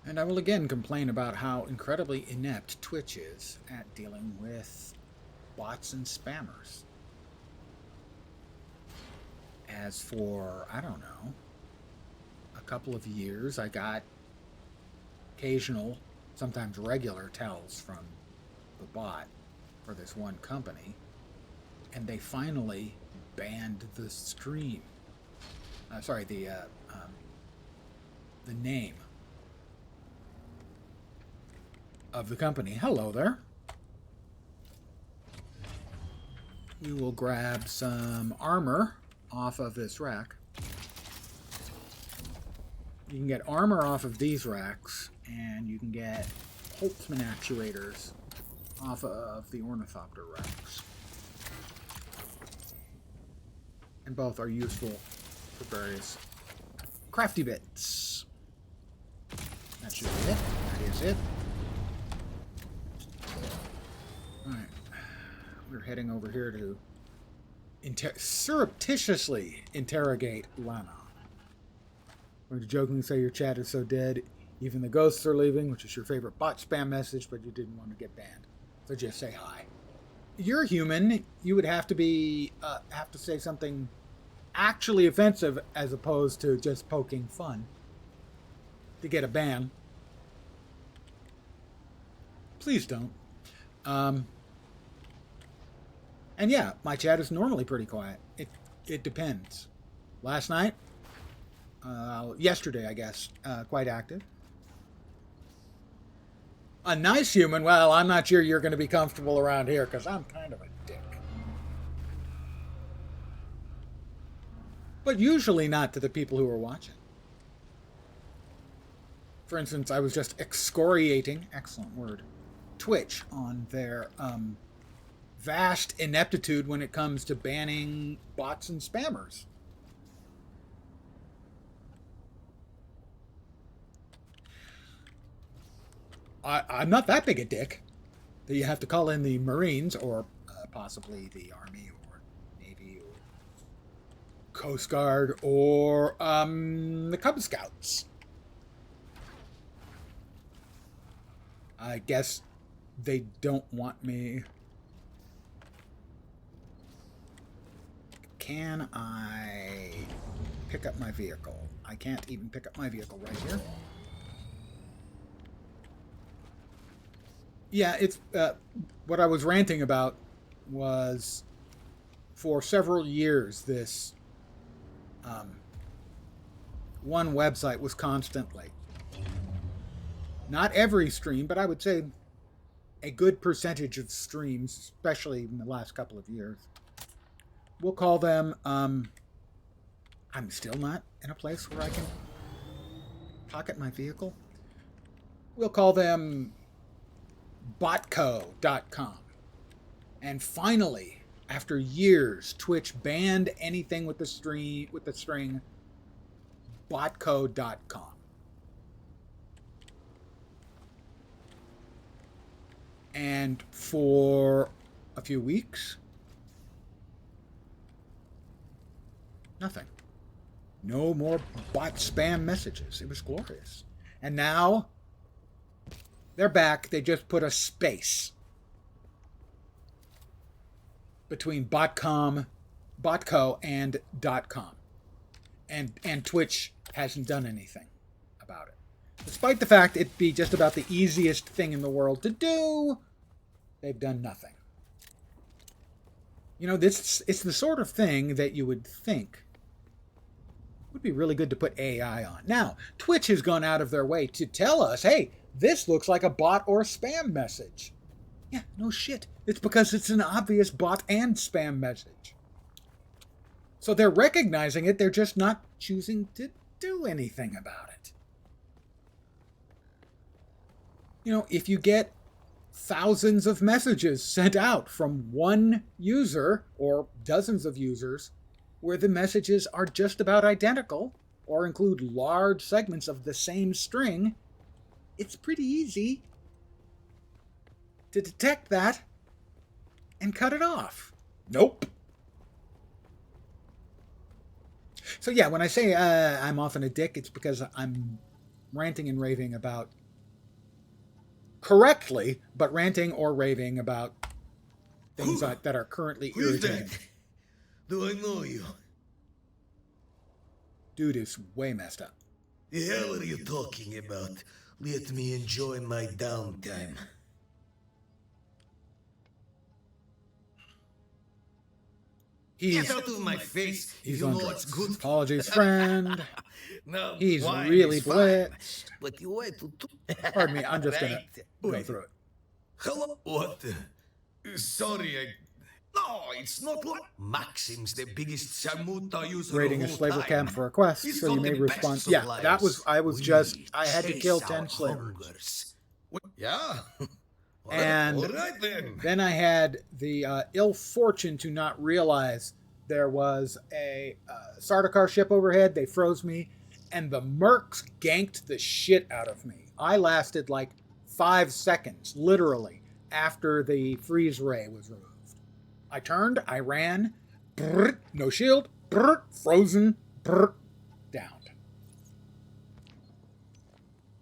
Speaker 1: And I will again complain about how incredibly inept Twitch is at dealing with bots and spammers. As for, I don't know, a couple of years, I got occasional, sometimes regular tells from the bot for this one company, and they finally banned the stream. The name of the company. Hello there. We will grab some armor off of this rack. You can get armor off of these racks, and you can get Holtzman actuators off of the Ornithopter racks. And both are useful for various crafty bits. That should be it. That is it. Alright. We're heading over here to surreptitiously interrogate Lana. We're going to jokingly say your chat is so dead, even the ghosts are leaving, which is your favorite bot spam message, but you didn't want to get banned. So just say hi. You're human. You would have to say something actually offensive as opposed to just poking fun to get a ban. Please don't. And yeah, my chat is normally pretty quiet. It depends. Last night, yesterday, I guess, quite active. A nice human. Well, I'm not sure you're going to be comfortable around here because I'm kind of a dick. But usually not to the people who are watching. For instance, I was just excoriating, excellent word, Twitch on their vast ineptitude when it comes to banning bots and spammers. I'm not that big a dick that you have to call in the Marines or possibly the Army or Navy or Coast Guard or the Cub Scouts. I guess they don't want me. Can I pick up my vehicle? I can't even pick up my vehicle right here. Yeah, it's what I was ranting about was for several years this one website was constantly, not every stream, but I would say a good percentage of streams, especially in the last couple of years, we'll call them I'm still not in a place where I can pocket my vehicle. We'll call them botco.com. And finally, after years, Twitch banned anything with the string botco.com. And for a few weeks, nothing. No more bot spam messages. It was glorious. And now they're back. They just put a space between botco and .com. And Twitch hasn't done anything about it. Despite the fact it'd be just about the easiest thing in the world to do, they've done nothing. You know, it's the sort of thing that you would think would be really good to put AI on. Now, Twitch has gone out of their way to tell us, hey, this looks like a bot or spam message. Yeah, no shit. It's because it's an obvious bot and spam message. So they're recognizing it, they're just not choosing to do anything about it. You know, if you get thousands of messages sent out from one user or dozens of users where the messages are just about identical or include large segments of the same string, it's pretty easy to detect that and cut it off. Nope. So yeah, when I say I'm often a dick, it's because I'm ranting and raving about correctly, but ranting or raving about things that are currently irritating.
Speaker 3: Do I know you?
Speaker 1: Dude is way messed up.
Speaker 3: The hell are you talking about? Let me enjoy my downtime. Get out of my face if you know what's good.
Speaker 1: Apologies, friend.
Speaker 3: No,
Speaker 1: He's
Speaker 3: wine
Speaker 1: really
Speaker 3: is fine,
Speaker 1: blitzed.
Speaker 3: but you wait to...
Speaker 1: Pardon me, I'm just gonna go
Speaker 3: Wait.
Speaker 1: through it.
Speaker 3: Hello? What? Sorry, No, it's not like... Maxim's the biggest Shamuta user
Speaker 1: Raiding a
Speaker 3: of all
Speaker 1: slaver
Speaker 3: time.
Speaker 1: camp for a quest,
Speaker 3: He's
Speaker 1: so you
Speaker 3: got
Speaker 1: may
Speaker 3: the best
Speaker 1: respond. Yeah, that was,
Speaker 3: suppliers.
Speaker 1: I had to
Speaker 3: chase
Speaker 1: kill
Speaker 3: our
Speaker 1: 10 slavers.
Speaker 3: hungers. Yeah?
Speaker 1: And
Speaker 3: all right then.
Speaker 1: then I had the ill fortune to not realize there was a Sardaukar ship overhead. They froze me, and the mercs ganked the shit out of me. I lasted like 5 seconds, literally, after the freeze ray was removed. I turned, I ran, brrrt, no shield, brrrt, frozen, brrrt, downed.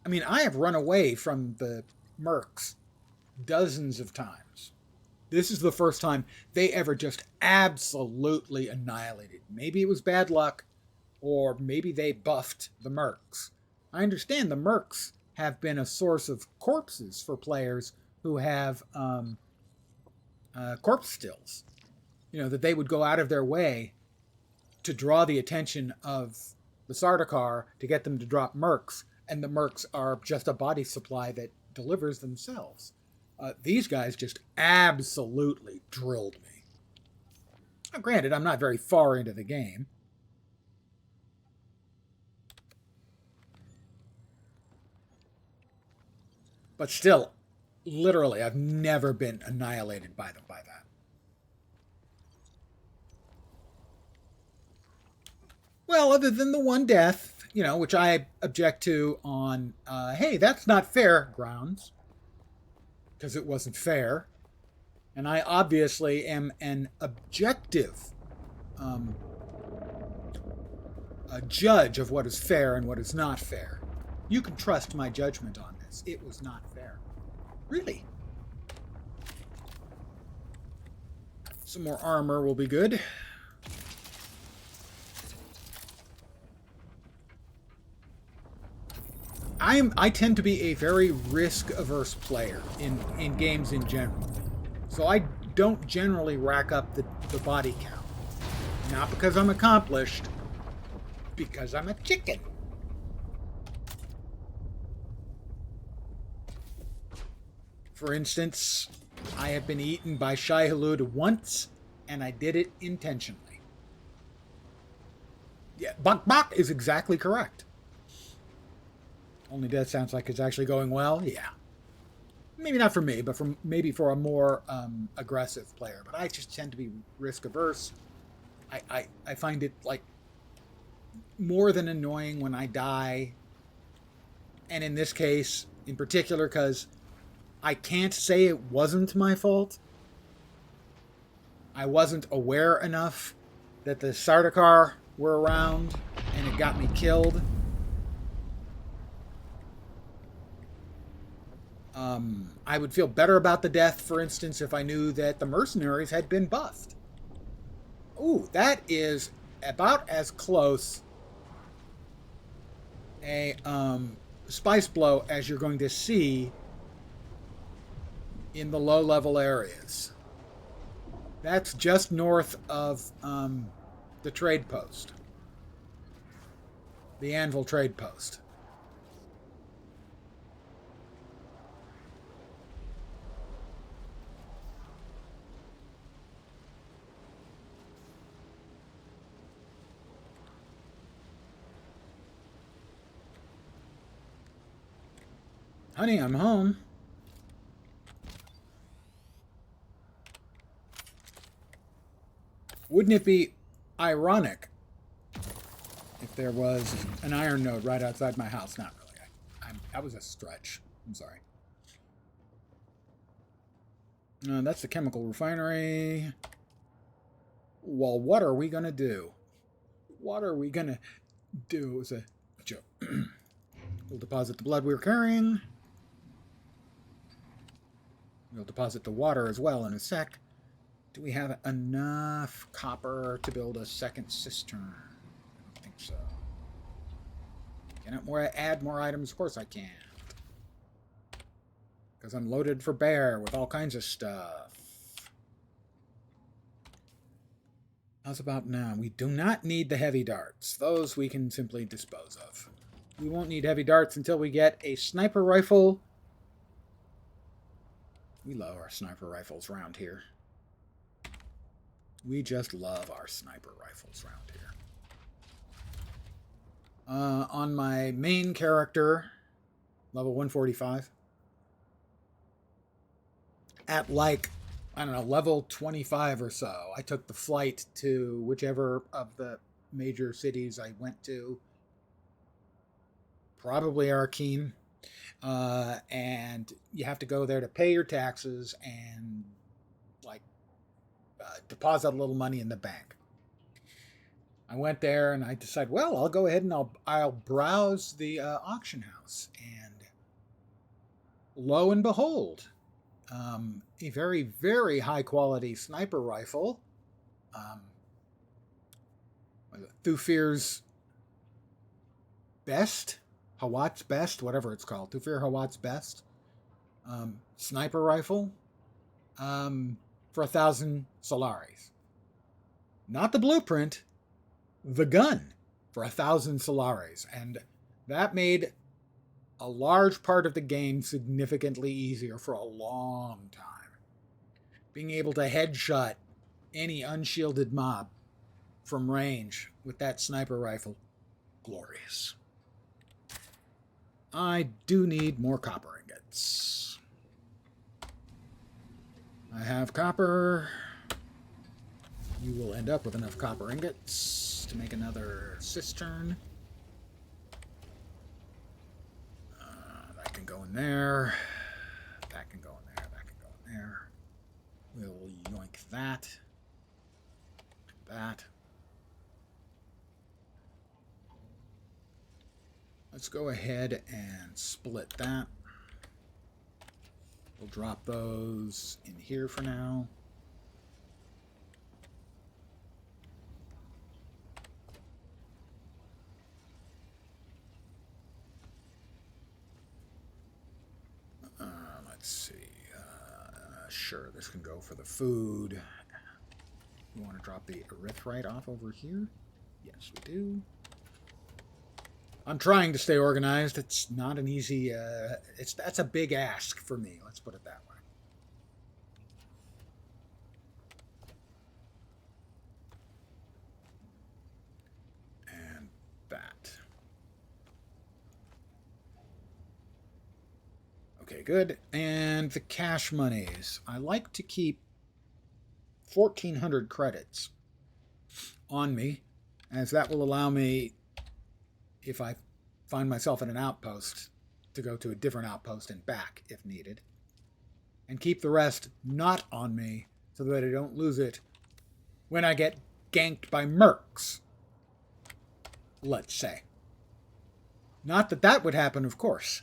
Speaker 1: I mean, I have run away from the mercs dozens of times. This is the first time they ever just absolutely annihilated. Maybe it was bad luck, or maybe they buffed the mercs. I understand the mercs have been a source of corpses for players who have corpse stills. You know, that they would go out of their way to draw the attention of the Sardaukar to get them to drop mercs, and the mercs are just a body supply that delivers themselves. These guys just absolutely drilled me. Now, granted, I'm not very far into the game. But still, literally, I've never been annihilated by that. Well, other than the one death, you know, which I object to on, hey, that's not fair grounds. Because it wasn't fair. And I obviously am an objective a judge of what is fair and what is not fair. You can trust my judgment on this. It was not fair. Really. Some more armor will be good. I tend to be a very risk-averse player in games in general. So I don't generally rack up the body count. Not because I'm accomplished, because I'm a chicken. For instance, I have been eaten by Shai Hulud once, and I did it intentionally. Yeah, bok bok is exactly correct. Only death sounds like it's actually going well. Yeah. Maybe not for me, but maybe for a more aggressive player. But I just tend to be risk averse. I find it like more than annoying when I die. And in this case, in particular, because I can't say it wasn't my fault. I wasn't aware enough that the Sardaukar were around and it got me killed. I would feel better about the death, for instance, if I knew that the mercenaries had been buffed. Ooh, that is about as close a spice blow as you're going to see in the low-level areas. That's just north of the trade post. The Anvil trade post. Honey, I'm home. Wouldn't it be ironic if there was an iron node right outside my house? Not really. That was a stretch. I'm sorry. That's the chemical refinery. Well, what are we going to do? What are we going to do? It was a joke. We'll deposit the blood we were carrying. We'll deposit the water as well in a sec. Do we have enough copper to build a second cistern? I don't think so. Can I add more items? Of course I can. Because I'm loaded for bear with all kinds of stuff. How's about now? We do not need the heavy darts. Those we can simply dispose of. We won't need heavy darts until we get a sniper rifle. We love our sniper rifles around here. We just love our sniper rifles around here. On my main character, level 145, at like, I don't know, level 25 or so, I took the flight to whichever of the major cities I went to. Probably Arkeen. And you have to go there to pay your taxes and like deposit a little money in the bank. I went there and I decided, well, I'll go ahead and I'll browse the auction house, and lo and behold, a very, very high quality sniper rifle, Thufir's Best, Hawat's Best, whatever it's called, Thufir Hawat's Best sniper rifle for 1,000 Solaris. Not the blueprint, the gun for 1,000 Solaris. And that made a large part of the game significantly easier for a long time. Being able to headshot any unshielded mob from range with that sniper rifle, glorious. I do need more copper ingots. I have copper. You will end up with enough copper ingots to make another cistern. That can go in there. That can go in there. That can go in there. We'll yoink that. That. Let's go ahead and split that. We'll drop those in here for now. Let's see. Sure, this can go for the food. You want to drop the erythrite off over here? Yes, we do. I'm trying to stay organized. It's not an easy... that's a big ask for me. Let's put it that way. Okay, good. And the cash monies. I like to keep 1,400 credits on me, as that will allow me, if I find myself in an outpost, to go to a different outpost and back if needed. And keep the rest not on me so that I don't lose it when I get ganked by mercs, let's say. Not that that would happen, of course.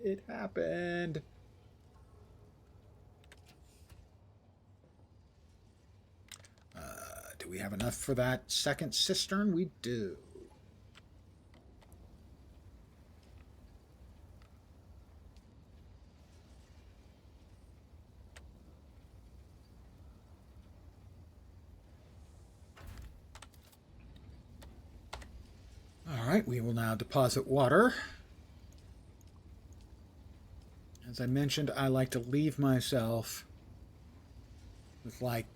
Speaker 1: It happened. Do we have enough for that second cistern? We do. All right, we will now deposit water. As I mentioned, I like to leave myself with like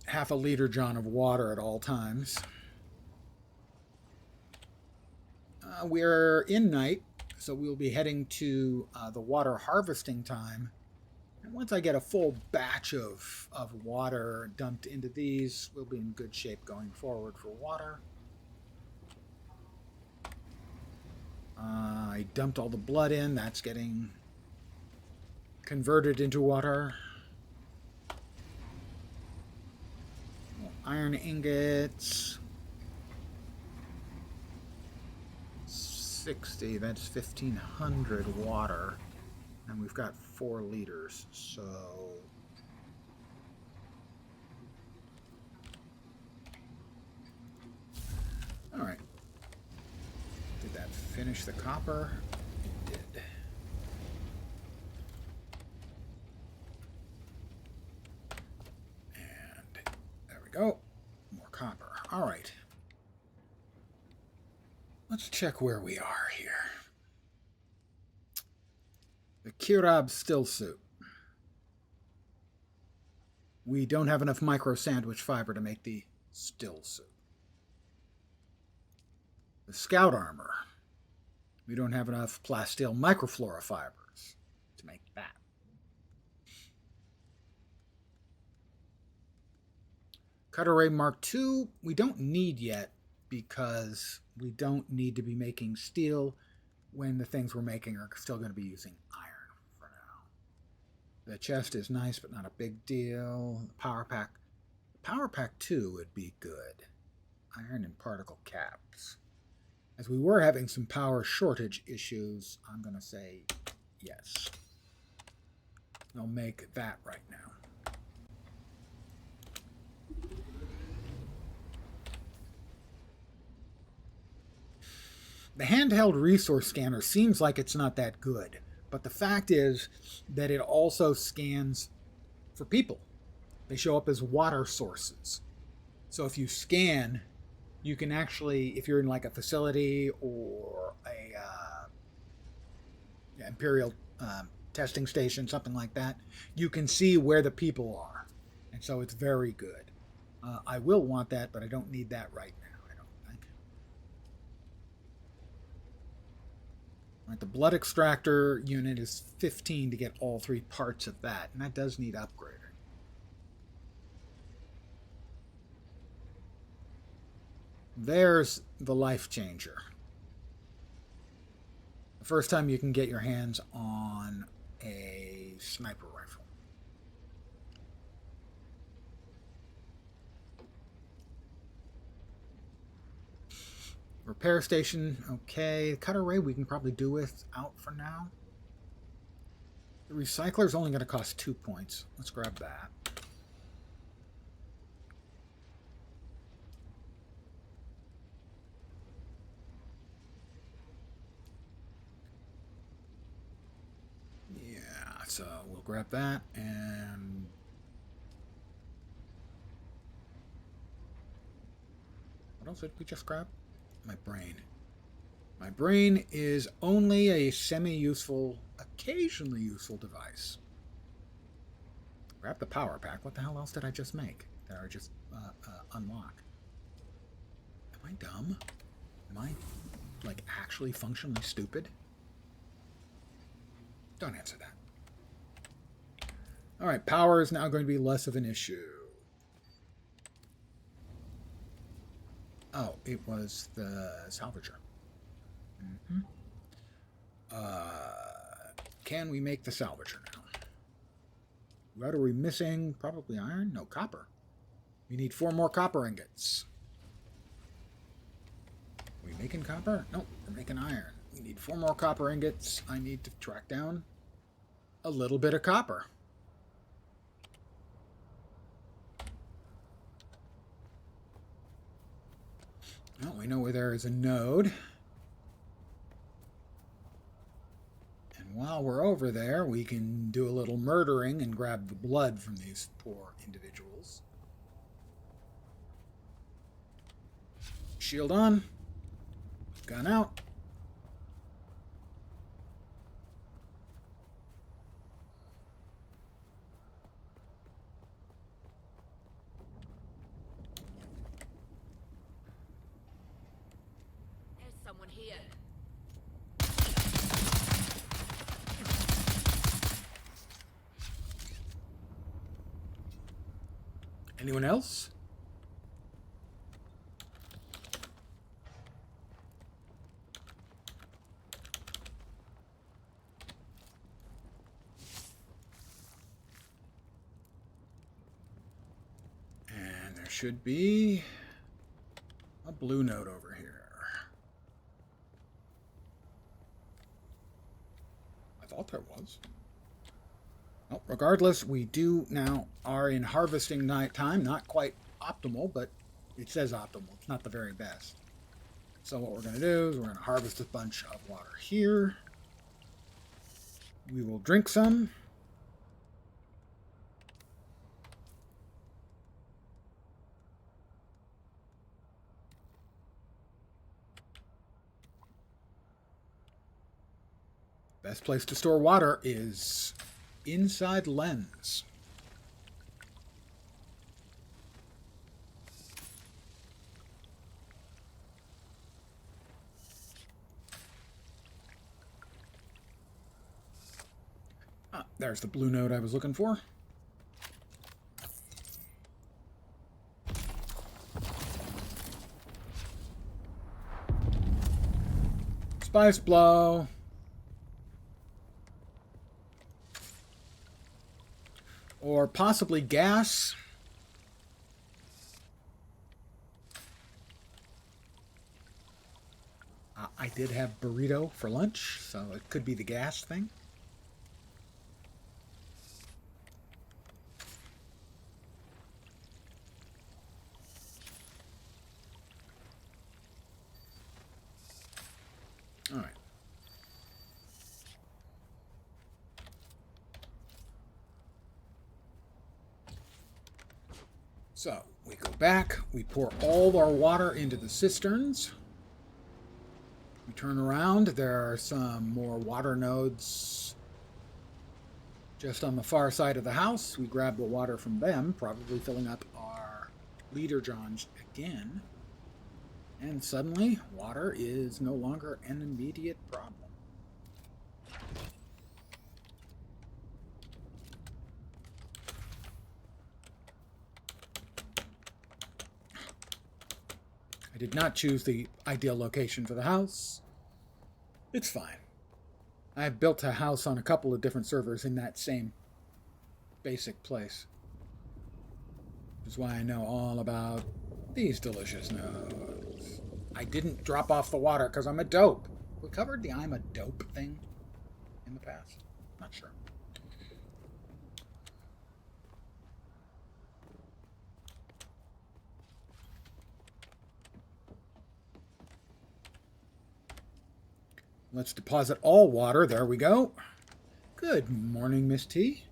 Speaker 1: half a liter John of water at all times. We're in night, so we'll be heading to the water harvesting time. And once I get a full batch of water dumped into these, we'll be in good shape going forward for water. I dumped all the blood in. That's getting converted into water. Iron ingots. 60, that's 1,500 water. And we've got 4 liters, so... Alright. Did that finish the copper? It did. And there we go. More copper. Alright. Let's check where we are here. The Kirab still suit. We don't have enough micro sandwich fiber to make the still suit. The scout armor. We don't have enough plasteel microflora fibers to make that. Cutter Ray Mark II, we don't need yet because we don't need to be making steel when the things we're making are still going to be using iron for now. The chest is nice, but not a big deal. The power pack 2 would be good. Iron and particle caps. As we were having some power shortage issues, I'm going to say yes. I'll make that right now. The handheld resource scanner seems like it's not that good, but the fact is that it also scans for people. They show up as water sources. So if you scan, you can actually, if you're in like a facility or a Imperial testing station, something like that, you can see where the people are. And so it's very good. I will want that, but I don't need that right now, I don't think. Right, the blood extractor unit is 15 to get all 3 parts of that, and that does need upgrading. There's the life changer. The first time you can get your hands on a sniper rifle. Repair station, okay. Cutter ray we can probably do without for now. The recycler's only going to cost 2 points. Let's grab that. Yeah, so we'll grab that and... What else did we just grab? My brain. My brain is only a semi-useful, occasionally useful device. Grab the power pack. What the hell else did I just make? That I just unlock? Am I dumb? Am I, like, actually functionally stupid? Don't answer that. All right, power is now going to be less of an issue. Oh, it was the salvager. Mm-hmm. Can we make the salvager now? What are we missing? Probably iron? No, copper. We need 4 more copper ingots. Are we making copper? No, we're making iron. We need 4 more copper ingots. I need to track down a little bit of copper. Well, we know where there is a node. And while we're over there, we can do a little murdering and grab the blood from these poor individuals. Shield on. Gun out.
Speaker 2: There's someone here.
Speaker 1: Anyone else? And there should be a blue node over here. I thought there was. Well, regardless, we do now are in harvesting night time. Not quite optimal, but it says optimal. It's not the very best. So what we're going to do is we're going to harvest a bunch of water here. We will drink some. Best place to store water is inside lens. Ah, there's the blue node I was looking for. Spice blow. Or possibly gas. I did have burrito for lunch, so it could be the gas thing. All right. So we go back, we pour all our water into the cisterns. We turn around, there are some more water nodes just on the far side of the house. We grab the water from them, probably filling up our leader johns again. And suddenly, water is no longer an immediate problem. I did not choose the ideal location for the house. It's fine. I've built a house on a couple of different servers in that same basic place. Which is why I know all about these delicious nodes. I didn't drop off the water because I'm a dope. We covered the I'm a dope thing in the past. Not sure. Let's deposit all water. There we go. Good morning, Miss T.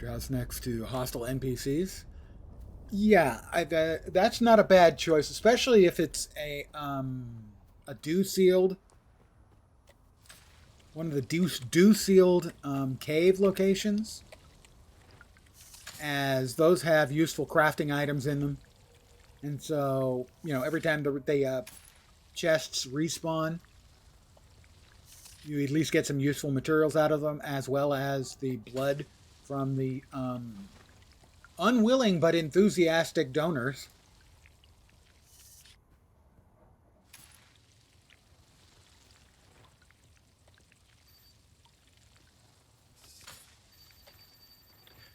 Speaker 1: Just next to hostile NPCs. Yeah, that's not a bad choice, especially if it's a dew sealed, one of the dew sealed cave locations, as those have useful crafting items in them. And so, you know, every time they chests respawn. You at least get some useful materials out of them, as well as the blood from the unwilling but enthusiastic donors.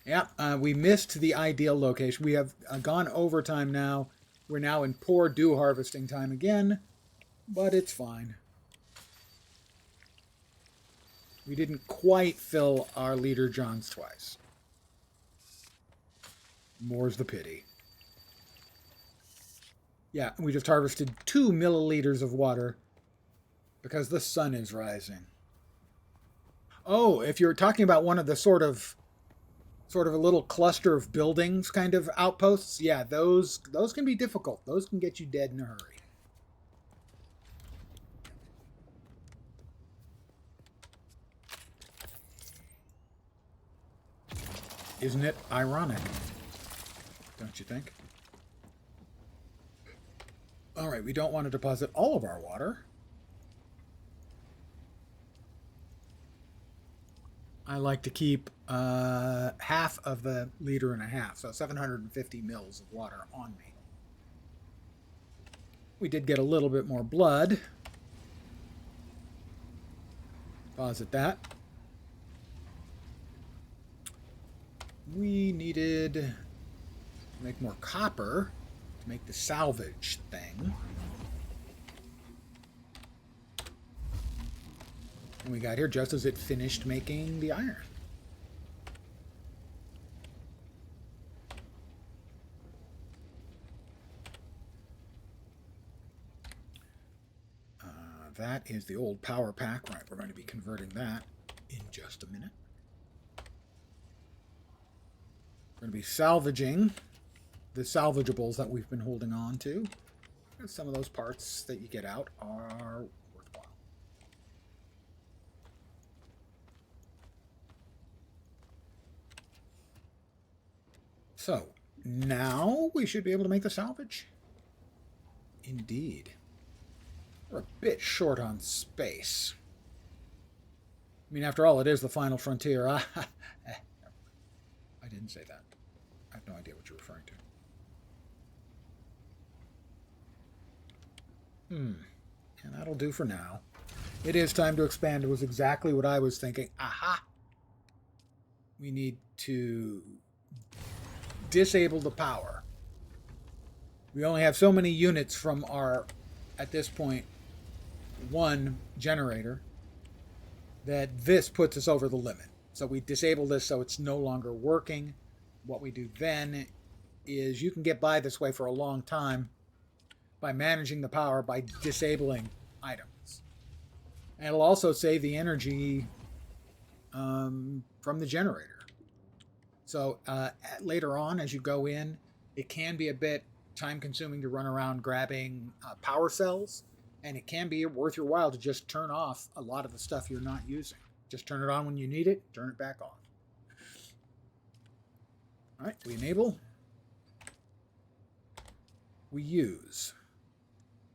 Speaker 1: Yeah, we missed the ideal location. We have gone overtime now. We're now in poor dew harvesting time again, but it's fine. We didn't quite fill our leader johns twice. More's the pity. Yeah, we just harvested 2 milliliters of water because the sun is rising. Oh, if you're talking about one of the sort of a little cluster of buildings kind of outposts, yeah, those can be difficult. Those can get you dead in a hurry. Isn't it ironic? Don't you think? All right, we don't want to deposit all of our water. I like to keep half of the liter and a half, so 750 mils of water on me. We did get a little bit more blood. Deposit that. We needed to make more copper to make the salvage thing. And we got here just as it finished making the iron. That is the old power pack. Right, we're going to be converting that in just a minute. We're going to be salvaging the salvageables that we've been holding on to. And some of those parts that you get out are worthwhile. So, now we should be able to make the salvage. Indeed. We're a bit short on space. I mean, after all, it is the final frontier. I didn't say that. I have no idea what you're referring to. And that'll do for now. It is time to expand. It was exactly what I was thinking. Aha! We need to disable the power. We only have so many units from our, at this point, one generator, that this puts us over the limit. So we disable this so it's no longer working. What we do then is you can get by this way for a long time by managing the power by disabling items. And it'll also save the energy from the generator. So later on, as you go in, it can be a bit time consuming to run around grabbing power cells. And it can be worth your while to just turn off a lot of the stuff you're not using. Just turn it on when you need it, turn it back off. All right, we enable. We use.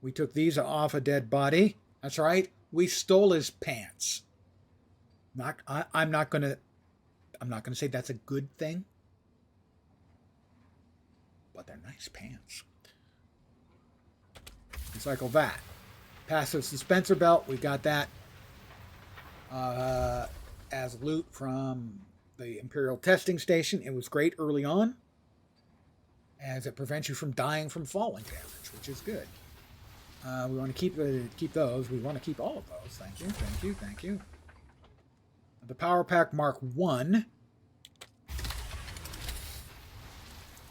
Speaker 1: We took these off a dead body. That's right. We stole his pants. I'm not gonna say that's a good thing, but they're nice pants. Recycle that. Passive dispenser belt, we got that as loot from the Imperial testing station. It was great early on, as it prevents you from dying from falling damage, which is good. We want to keep those. We want to keep all of those. Thank you, thank you, thank you. The Power Pack Mark 1.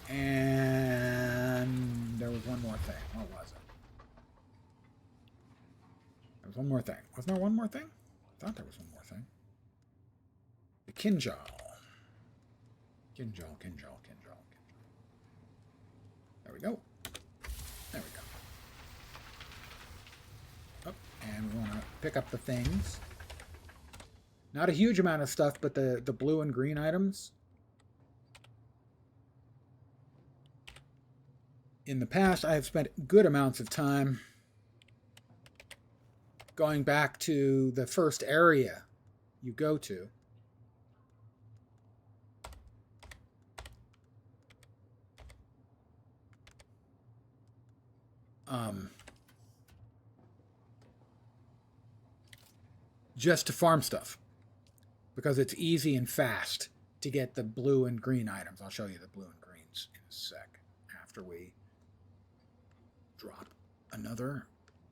Speaker 1: And there was one more thing. What was it? There was one more thing. Wasn't there one more thing? I thought there was one more thing. The Kinjal. Kinjal. There we go. There we go. Oh, and we want to pick up the things. Not a huge amount of stuff, but the blue and green items. In the past, I have spent good amounts of time going back to the first area you go to, just to farm stuff, because it's easy and fast to get the blue and green items. I'll show you the blue and greens in a sec after we drop another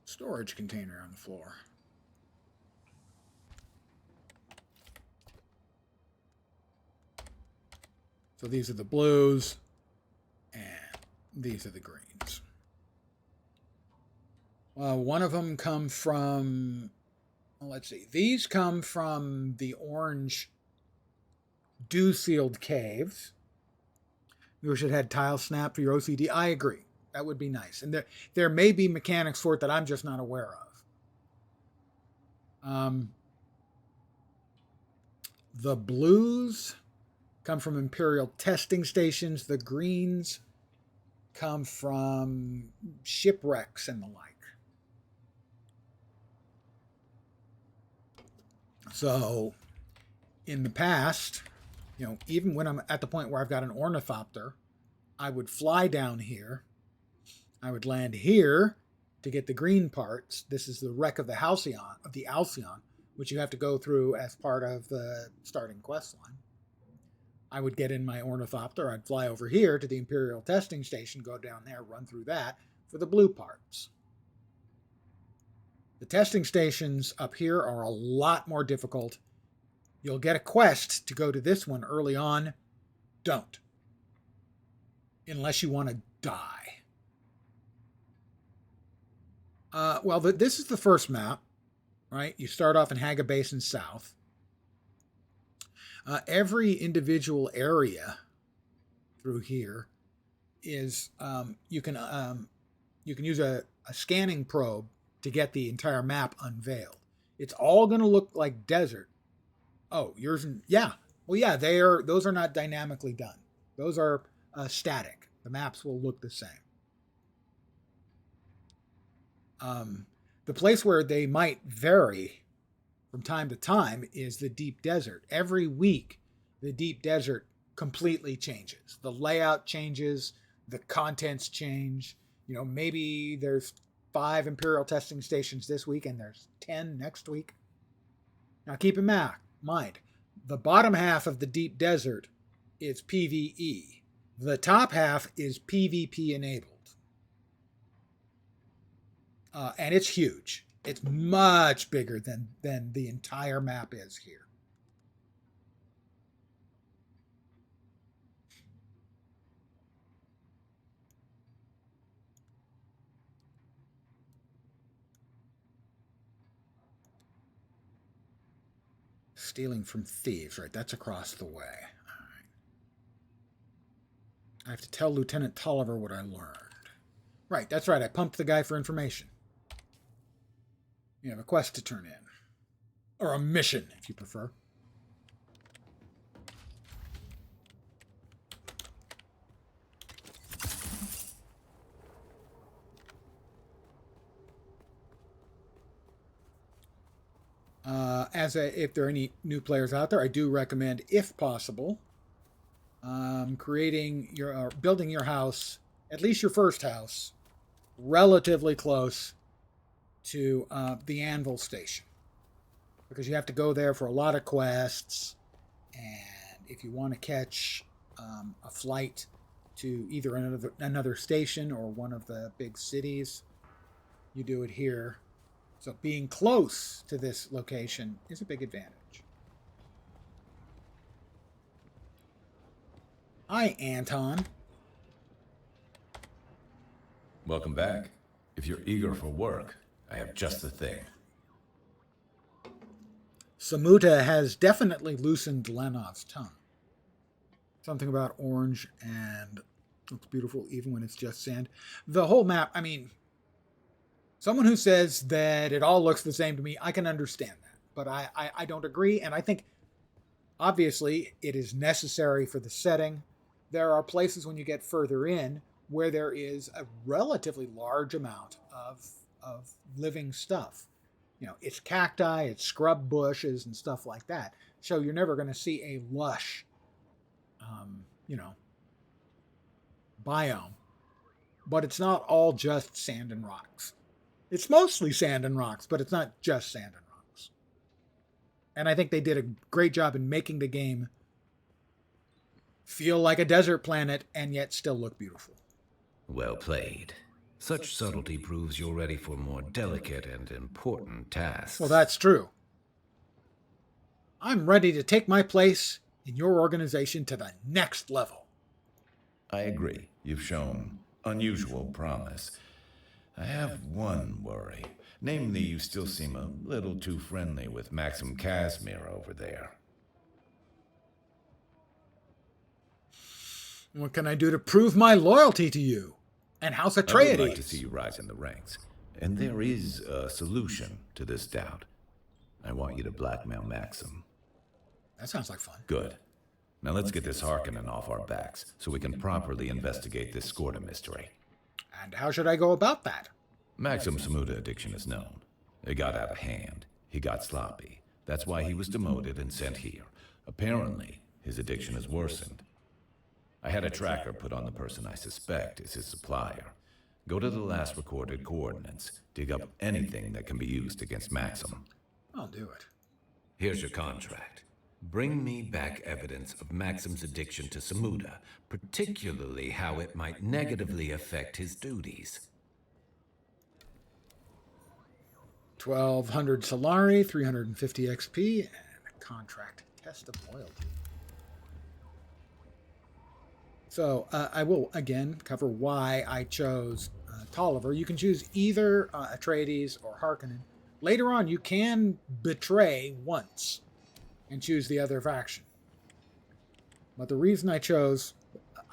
Speaker 1: storage container on the floor. So these are the blues, and these are the greens. One of them come from, well, let's see, these come from the orange dew-sealed caves. You wish it had tile snap for your OCD. I agree. That would be nice. And there may be mechanics for it that I'm just not aware of. The blues come from Imperial testing stations. The greens come from shipwrecks and the like. So, in the past, even when I'm at the point where I've got an ornithopter, I would fly down here. I would land here to get the green parts. This is the wreck of the Halcyon, which you have to go through as part of the starting quest line. I would get in my ornithopter. I'd fly over here to the Imperial testing station, go down there, run through that for the blue parts. The testing stations up here are a lot more difficult. You'll get a quest to go to this one early on. Don't. Unless you want to die. This is the first map, right? You start off in Haga Basin South. Every individual area through here is you can use a scanning probe to get the entire map unveiled. It's all going to look like desert. Oh, yours and yeah. Well, yeah, those are not dynamically done. Those are static. The maps will look the same. The place where they might vary from time to time is the deep desert. Every week, the deep desert completely changes. The layout changes, the contents change. Maybe there's 5 Imperial testing stations this week and there's 10 next week. Now keep in mind, the bottom half of the deep desert is PvE. The top half is PvP enabled. And it's huge. It's much bigger than the entire map is here. Stealing from thieves, right? That's across the way. All right. I have to tell Lieutenant Tolliver what I learned. Right, that's right. I pumped the guy for information. You have a quest to turn in. Or a mission, if you prefer. If there are any new players out there, I do recommend, if possible, building your house, at least your first house, relatively close to the Anvil Station, because you have to go there for a lot of quests, and if you want to catch a flight to either another station or one of the big cities, you do it here. So being close to this location is a big advantage. Hi, Anton.
Speaker 4: Welcome back. If you're eager for work, I have just the thing.
Speaker 1: Samuta has definitely loosened Lenov's tongue. Something about orange and looks beautiful even when it's just sand. The whole map, I mean, someone who says that it all looks the same to me, I can understand that. But I don't agree, and I think, obviously, it is necessary for the setting. There are places when you get further in where there is a relatively large amount of living stuff. it's cacti, it's scrub bushes and stuff like that. So you're never going to see a lush, you know, biome. But it's not all just sand and rocks. It's mostly sand and rocks, but it's not just sand and rocks. And I think they did a great job in making the game feel like a desert planet and yet still look beautiful.
Speaker 4: Well played. Such subtlety proves you're ready for more delicate and important tasks.
Speaker 1: Well, that's true. I'm ready to take my place in your organization to the next level.
Speaker 4: I agree. You've shown unusual promise. I have one worry. Namely, you still seem a little too friendly with Maxim Casimir over there.
Speaker 1: What can I do to prove my loyalty to you and House Atreides?
Speaker 4: I would like to see you rise in the ranks. And there is a solution to this doubt. I want you to blackmail Maxim.
Speaker 1: That sounds like fun.
Speaker 4: Good. Now let's get this Harkonnen off our backs so we can properly investigate this Skorda mystery.
Speaker 1: And how should I go about that?
Speaker 4: Maxim's Samuda addiction is known. It got out of hand. He got sloppy. That's why he was demoted and sent here. Apparently, his addiction has worsened. I had a tracker put on the person I suspect is his supplier. Go to the last recorded coordinates. Dig up anything that can be used against Maxim.
Speaker 1: I'll do it.
Speaker 4: Here's your contract. Bring me back evidence of Maxim's addiction to Samuda, particularly how it might negatively affect his duties.
Speaker 1: 1,200 Solari, 350 XP, and a contract test of loyalty. So I will, again, cover why I chose Tolliver. You can choose either Atreides or Harkonnen. Later on, you can betray once and choose the other faction. But the reason I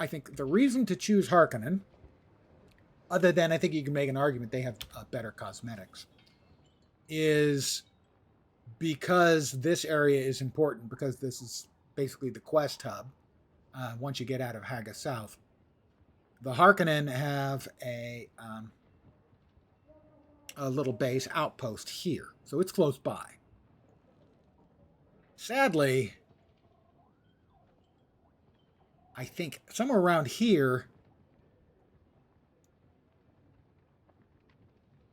Speaker 1: think the reason to choose Harkonnen, other than I think you can make an argument they have better cosmetics, is because this area is important, because this is basically the quest hub once you get out of Haga South. The Harkonnen have a little base outpost here, so it's close by. Sadly, I think somewhere around here,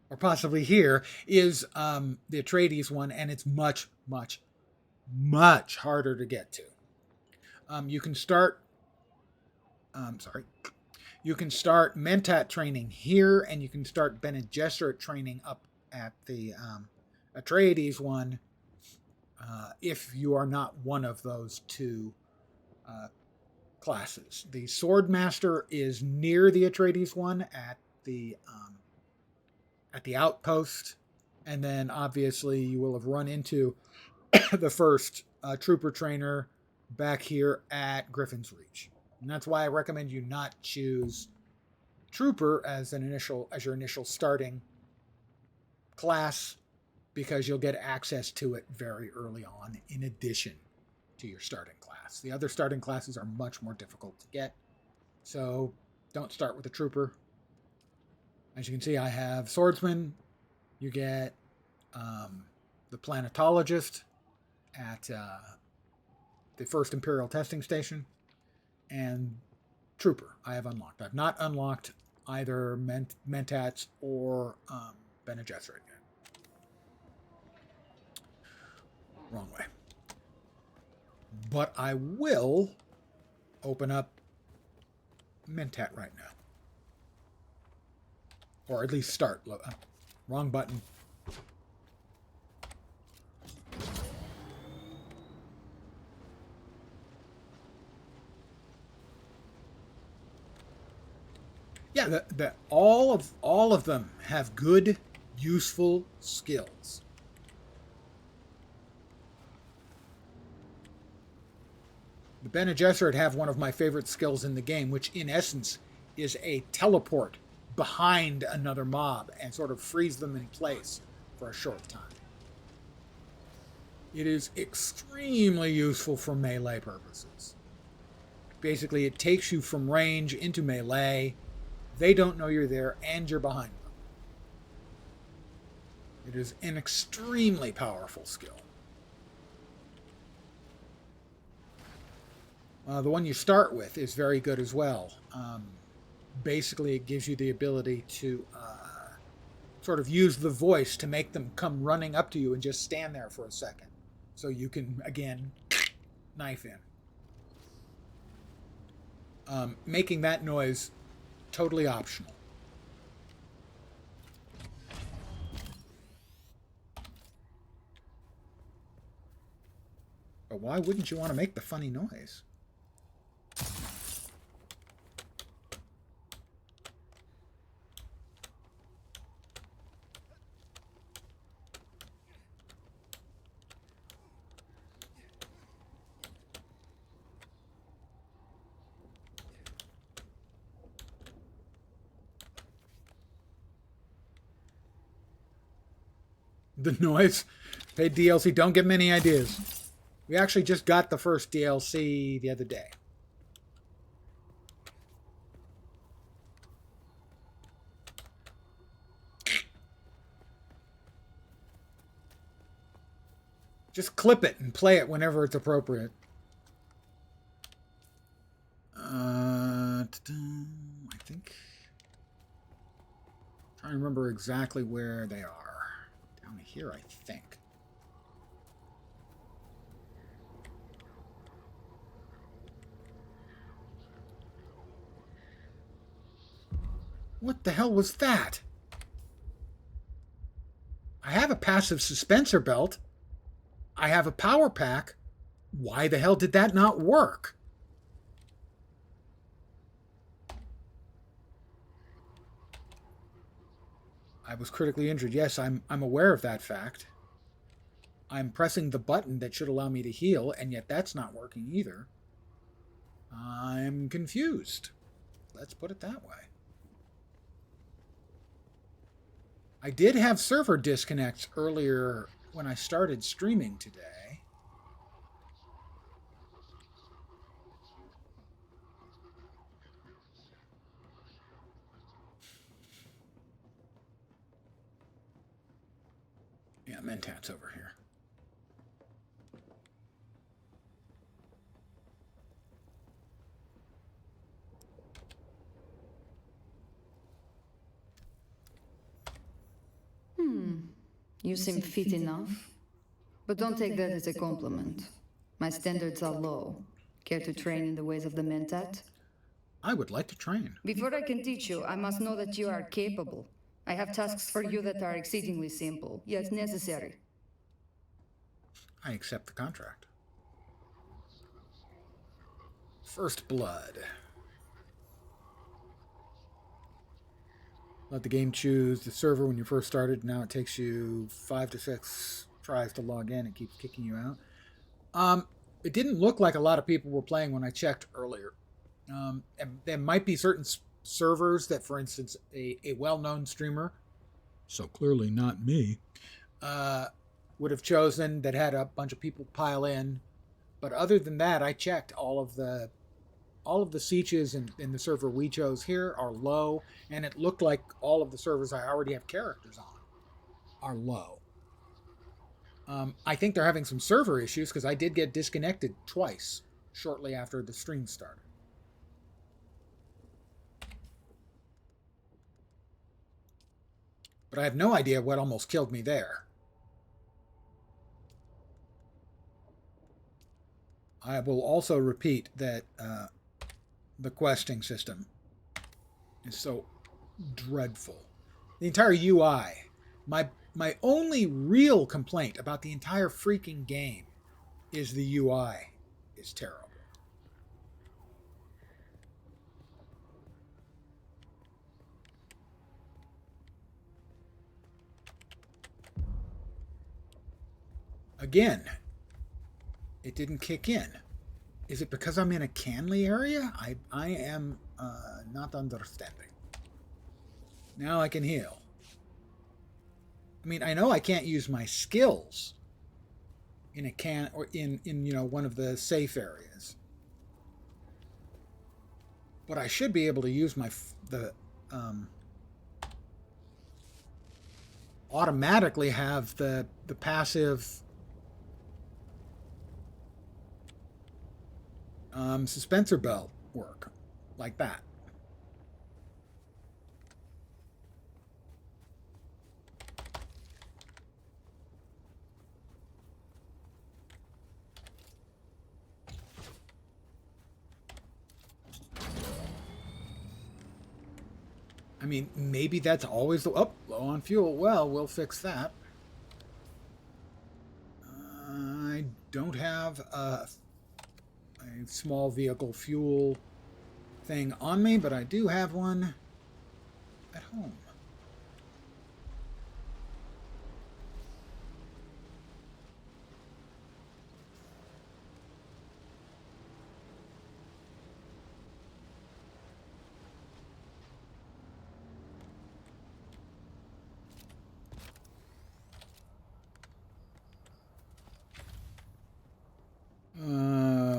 Speaker 1: or possibly here, is the Atreides one, and it's much, much, much harder to get to. You can start Mentat training here, and you can start Bene Gesserit training up at the Atreides one if you are not one of those two classes. The Swordmaster is near the Atreides one at the outpost, and then obviously you will have run into the first trooper trainer back here at Griffin's Reach. And that's why I recommend you not choose Trooper as your initial starting class, because you'll get access to it very early on in addition to your starting class. The other starting classes are much more difficult to get, so don't start with a Trooper. As you can see, I have Swordsman. You get the Planetologist at the first Imperial Testing Station, and Trooper I have unlocked. I've not unlocked either Mentats or Bene Gesserit yet. Wrong way. But I will open up Mentat right now. Or at least start. Wrong button. Yeah, all of them have good, useful skills. The Bene Gesserit have one of my favorite skills in the game, which in essence is a teleport behind another mob and sort of freeze them in place for a short time. It is extremely useful for melee purposes. Basically, it takes you from range into melee. They don't know you're there, and you're behind them. It is an extremely powerful skill. The one you start with is very good as well. Basically, it gives you the ability to sort of use the voice to make them come running up to you and just stand there for a second. So you can, again, knife in. Making that noise totally optional. But why wouldn't you want to make the funny noise? The noise. Paid DLC. Don't give them any ideas. We actually just got the first DLC the other day. Just clip it and play it whenever it's appropriate. I think. I'm trying to remember exactly where they are. Down here, I think. What the hell was that? I have a passive suspensor belt. I have a power pack. Why the hell did that not work? I was critically injured. Yes, I'm aware of that fact. I'm pressing the button that should allow me to heal, and yet that's not working either. I'm confused. Let's put it that way. I did have server disconnects earlier when I started streaming today. Yeah, Mentat's over here.
Speaker 5: You seem fit enough. But don't take that as a compliment. My standards are low. Care to train in the ways of the Mentat?
Speaker 1: I would like to train.
Speaker 5: Before I can teach you, I must know that you are capable. I have tasks for you that are exceedingly simple, yet necessary.
Speaker 1: I accept the contract. First blood. Let the game choose the server when you first started. Now it takes you 5 to 6 tries to log in. It keeps kicking you out. It didn't look like a lot of people were playing when I checked earlier. And there might be certain servers that, for instance, a well-known streamer, so clearly not me, would have chosen that had a bunch of people pile in. But other than that, I checked all of the sietches in the server we chose here are low, and it looked like all of the servers I already have characters on are low. I think they're having some server issues because I did get disconnected twice shortly after the stream started. But I have no idea what almost killed me there. I will also repeat that the questing system is so dreadful. The entire UI. My only real complaint about the entire freaking game is the UI is terrible. Again, it didn't kick in. Is it because I'm in a Canley area? I am not understanding. Now I can heal. I mean, I know I can't use my skills in a in one of the safe areas, but I should be able to use automatically have the passive suspensor belt work like that. I mean, maybe that's always the... Oh, low on fuel. Well, we'll fix that. I don't have a small vehicle fuel thing on me, but I do have one at home.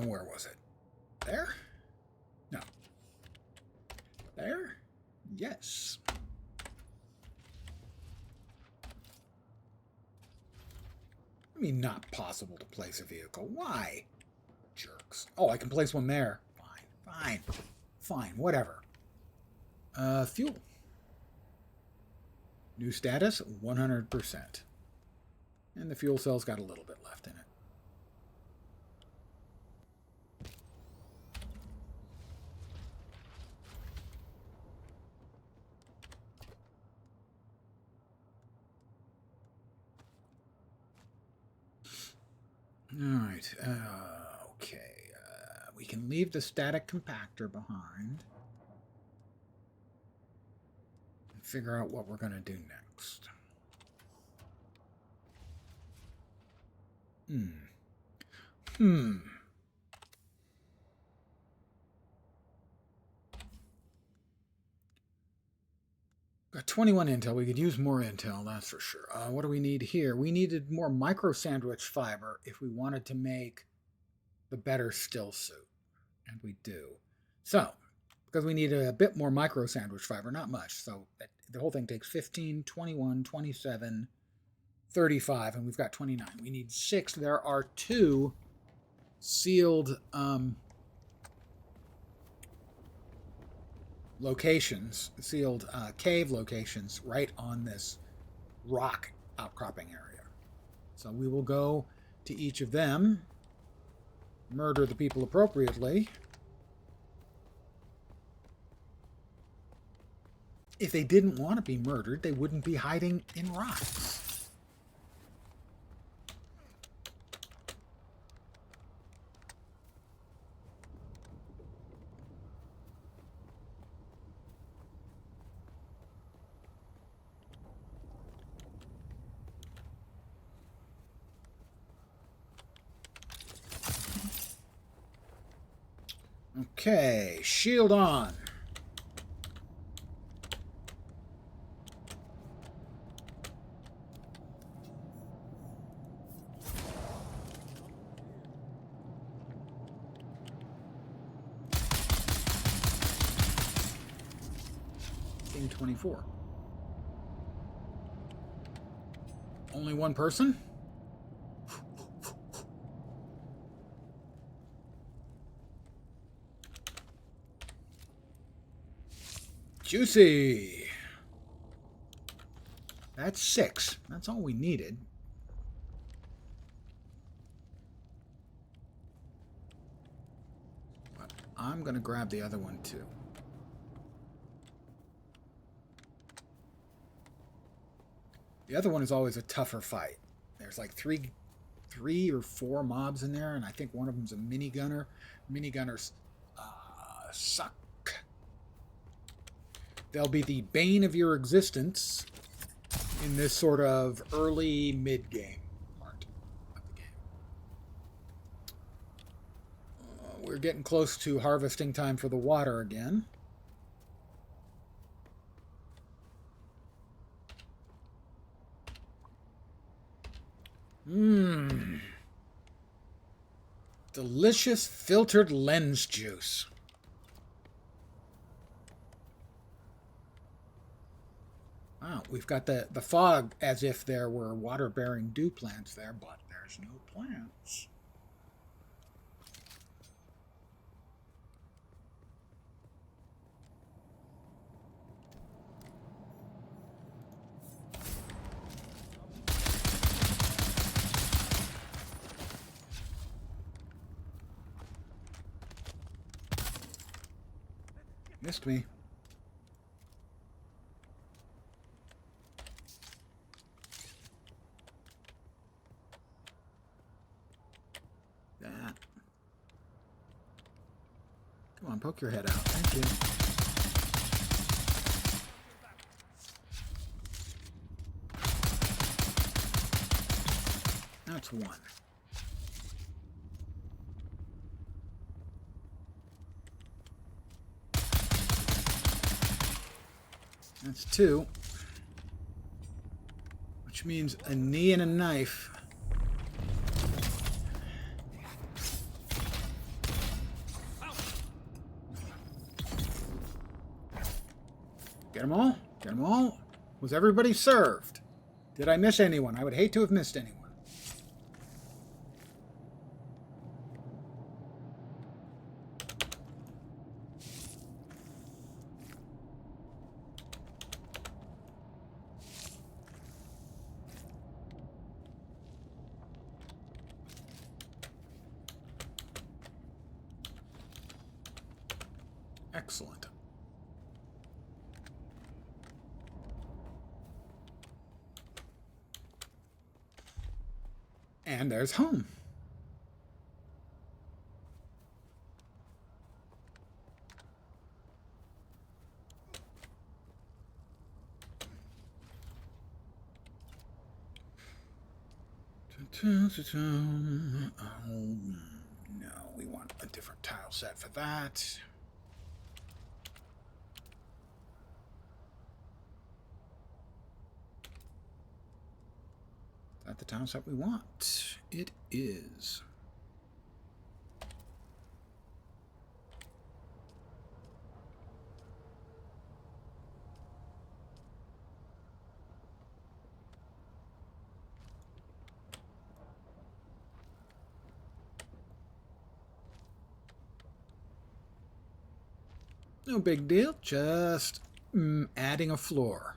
Speaker 1: Where was it? There? No. There? Yes. I mean, not possible to place a vehicle. Why? Jerks. Oh, I can place one there. Fine. Fine. Whatever. Fuel. New status, 100%. And the fuel cell's got a little bit left in it. Alright, okay. We can leave the static compactor behind. And figure out what we're going to do next. Got 21 intel. We could use more intel, that's for sure. What do we need here? We needed more micro sandwich fiber if we wanted to make the better still suit. And we do. So, because we need a bit more micro sandwich fiber, not much. So the whole thing takes 15, 21, 27, 35, and we've got 29. We need 6. There are 2 sealed locations, sealed cave locations right on this rock outcropping area. So we will go to each of them, murder the people appropriately. If they didn't want to be murdered, they wouldn't be hiding in rocks. Okay, shield on. King 24. Only one person? Juicy. That's 6. That's all we needed. But I'm going to grab the other one too. The other one is always a tougher fight. There's like three or 4 mobs in there, and I think one of them's a minigunner. Minigunners suck. They'll be the bane of your existence in this sort of early mid-game part of the game. We're getting close to harvesting time for the water again. Delicious filtered lens juice. Wow, we've got the fog as if there were water-bearing dew plants there, but there's no plants. Missed me. That. Come on, poke your head out. Thank you. That's one. That's two. Which means a knee and a knife. Get them all? Get them all? Was everybody served? Did I miss anyone? I would hate to have missed anyone. Excellent. And there's home. Oh, no, we want a different tile set for that. Is that the tile set we want? It is. No big deal, just adding a floor.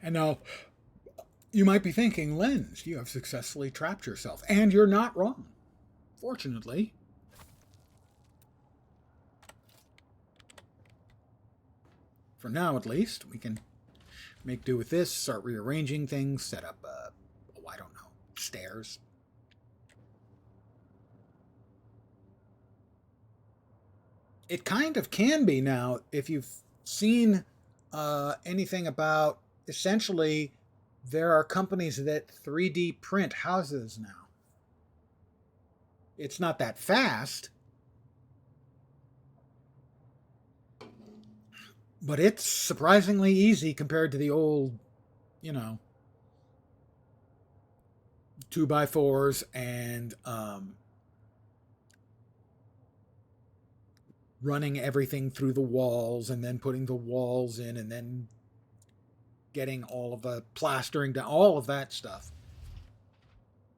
Speaker 1: And now, you might be thinking, Lens, you have successfully trapped yourself. And you're not wrong. Fortunately. For now, at least, we can make do with this, start rearranging things, set up, I don't know, stairs. It kind of can be now, if you've seen anything about, essentially, there are companies that 3D print houses now. It's not that fast, but it's surprisingly easy compared to the old, 2x4s and running everything through the walls and then putting the walls in and then getting all of the plastering down, all of that stuff.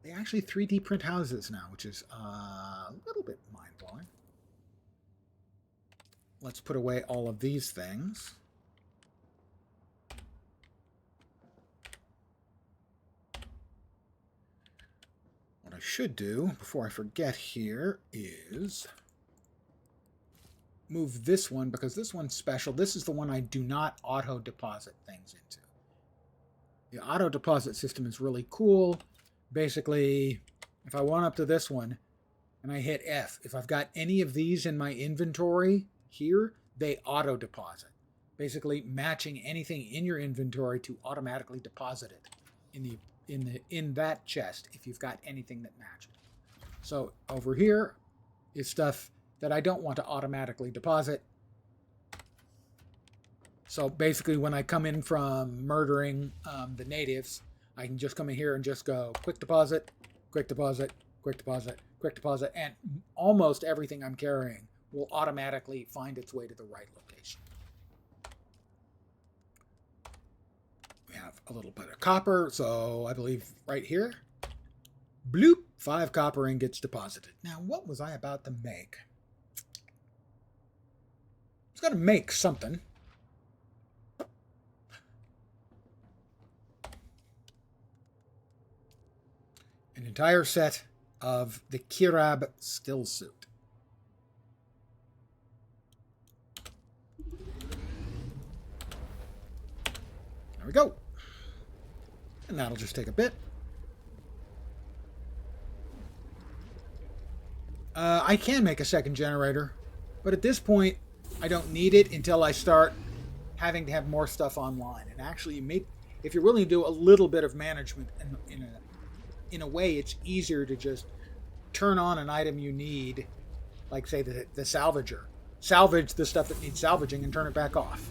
Speaker 1: They actually 3D print houses now, which is a little bit mind-blowing. Let's put away all of these things. What I should do, before I forget here, is move this one, because this one's special. This is the one I do not auto-deposit things into. The auto-deposit system is really cool. Basically, if I went up to this one and I hit F, if I've got any of these in my inventory here, they auto deposit. Basically matching anything in your inventory to automatically deposit it in that chest if you've got anything that matches. So over here is stuff that I don't want to automatically deposit. So basically when I come in from murdering the natives, I can just come in here and just go quick deposit, quick deposit, quick deposit, quick deposit, and almost everything I'm carrying will automatically find its way to the right location. We have a little bit of copper, so I believe right here, bloop, 5 copper ingots deposited. Now, what was I about to make? I was going to make something. An entire set of the Kirab still suit. There we go. And that'll just take a bit. I can make a second generator, but at this point, I don't need it until I start having to have more stuff online. And actually, if you're willing to do a little bit of management in a way, it's easier to just turn on an item you need, like say the salvager. Salvage the stuff that needs salvaging and turn it back off.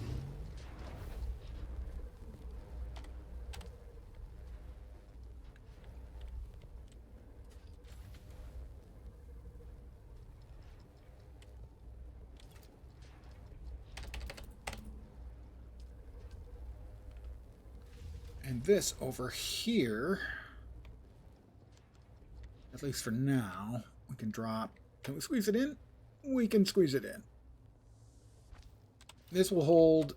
Speaker 1: And this over here, at least for now, we can drop. Can we squeeze it in? We can squeeze it in. This will hold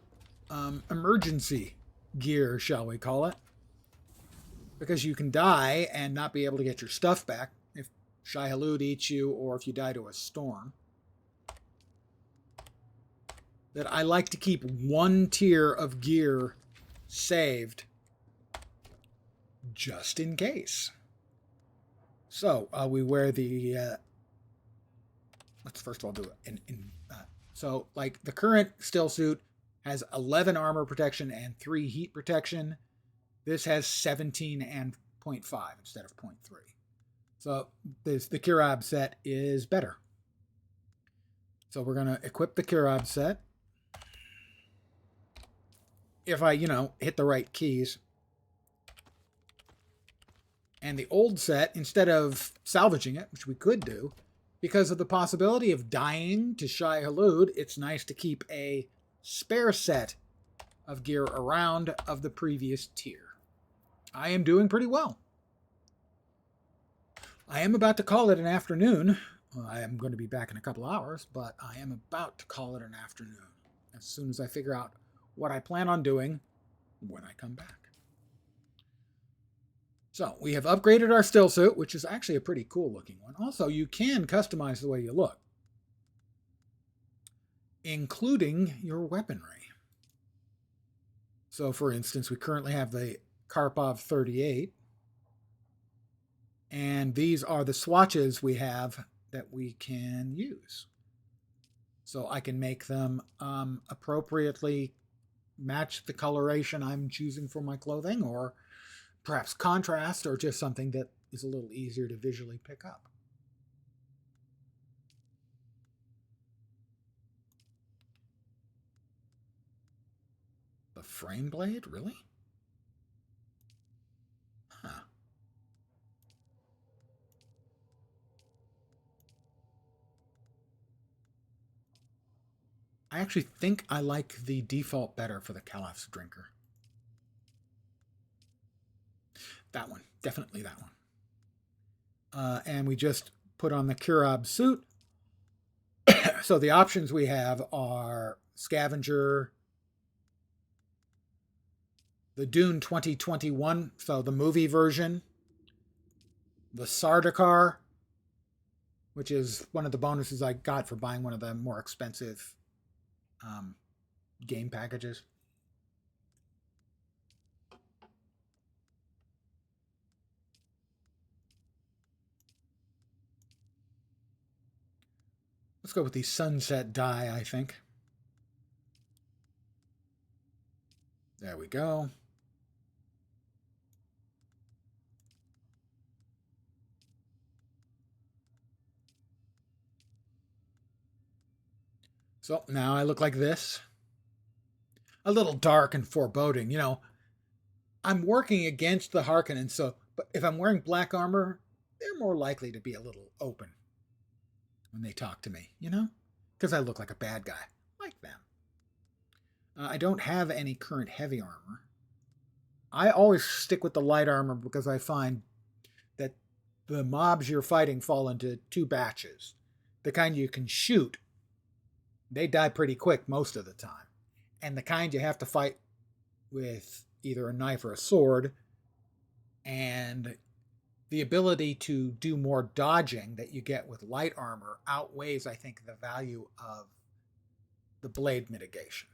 Speaker 1: emergency gear, shall we call it. Because you can die and not be able to get your stuff back if Shai-Hulud eats you or if you die to a storm. That I like to keep one tier of gear saved just in case. So we wear the. Let's first of all do it. So like the current still suit has 11 armor protection and 3 heat protection. This has 17 and 0.5 instead of 0.3. So the Kirab set is better. So we're going to equip the Kirab set. If I, hit the right keys. And the old set, instead of salvaging it, which we could do, because of the possibility of dying to Shai-Hulud, it's nice to keep a spare set of gear around of the previous tier. I am doing pretty well. I am about to call it an afternoon. Well, I am going to be back in a couple hours, but I am about to call it an afternoon as soon as I figure out what I plan on doing when I come back. So we have upgraded our still suit, which is actually a pretty cool looking one. Also, you can customize the way you look, including your weaponry. So for instance, we currently have the Karpov 38. And these are the swatches we have that we can use. So I can make them appropriately match the coloration I'm choosing for my clothing, or perhaps contrast, or just something that is a little easier to visually pick up. The frame blade? Really? Huh. I actually think I like the default better for the Caliph's Drinker. That one. Definitely that one. And we just put on the Kirab suit. So the options we have are Scavenger, the Dune 2021, so the movie version, the Sardaukar, which is one of the bonuses I got for buying one of the more expensive game packages. Let's go with the sunset dye, I think. There we go. So now I look like this. A little dark and foreboding. You know, I'm working against the Harkonnen, so but if I'm wearing black armor, they're more likely to be a little open when they talk to me, you know? Because I look like a bad guy, like them. I don't have any current heavy armor. I always stick with the light armor because I find that the mobs you're fighting fall into two batches. The kind you can shoot, they die pretty quick most of the time. And the kind you have to fight with either a knife or a sword, and the ability to do more dodging that you get with light armor outweighs, I think, the value of the blade mitigation.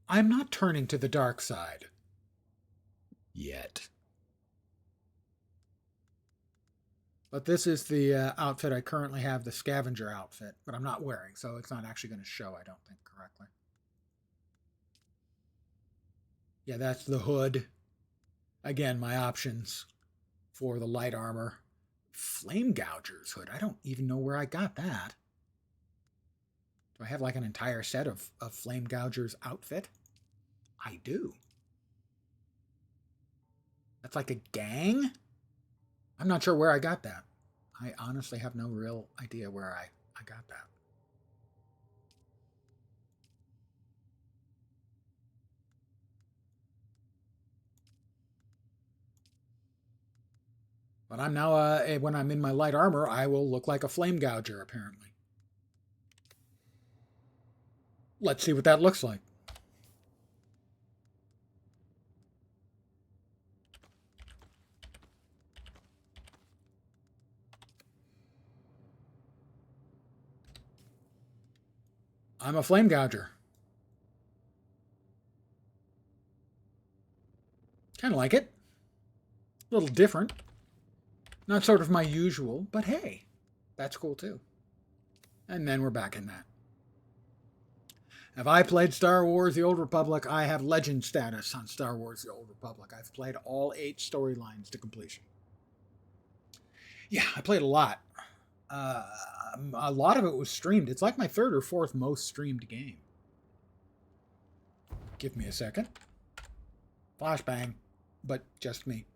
Speaker 1: I'm not turning to the dark side. Yet. But this is the outfit I currently have, the scavenger outfit, but I'm not wearing, so it's not actually going to show, I don't think, correctly. Yeah, that's the hood. Again, my options for the light armor. Flame Gouger's hood. I don't even know where I got that. Do I have like an entire set of Flame Gouger's outfit? I do. That's like a gang? I'm not sure where I got that. I honestly have no real idea where I got that. But I'm now, when I'm in my light armor, I will look like a flame gouger, apparently. Let's see what that looks like. I'm a flame gouger. Kind of like it. A little different. Not sort of my usual, but hey, that's cool too. And then we're back in that. Have I played Star Wars The Old Republic? I have legend status on Star Wars The Old Republic. I've played all 8 storylines to completion. Yeah, I played a lot. A lot of it was streamed. It's like my 3rd or 4th most streamed game. Give me a second. Flashbang, but just me.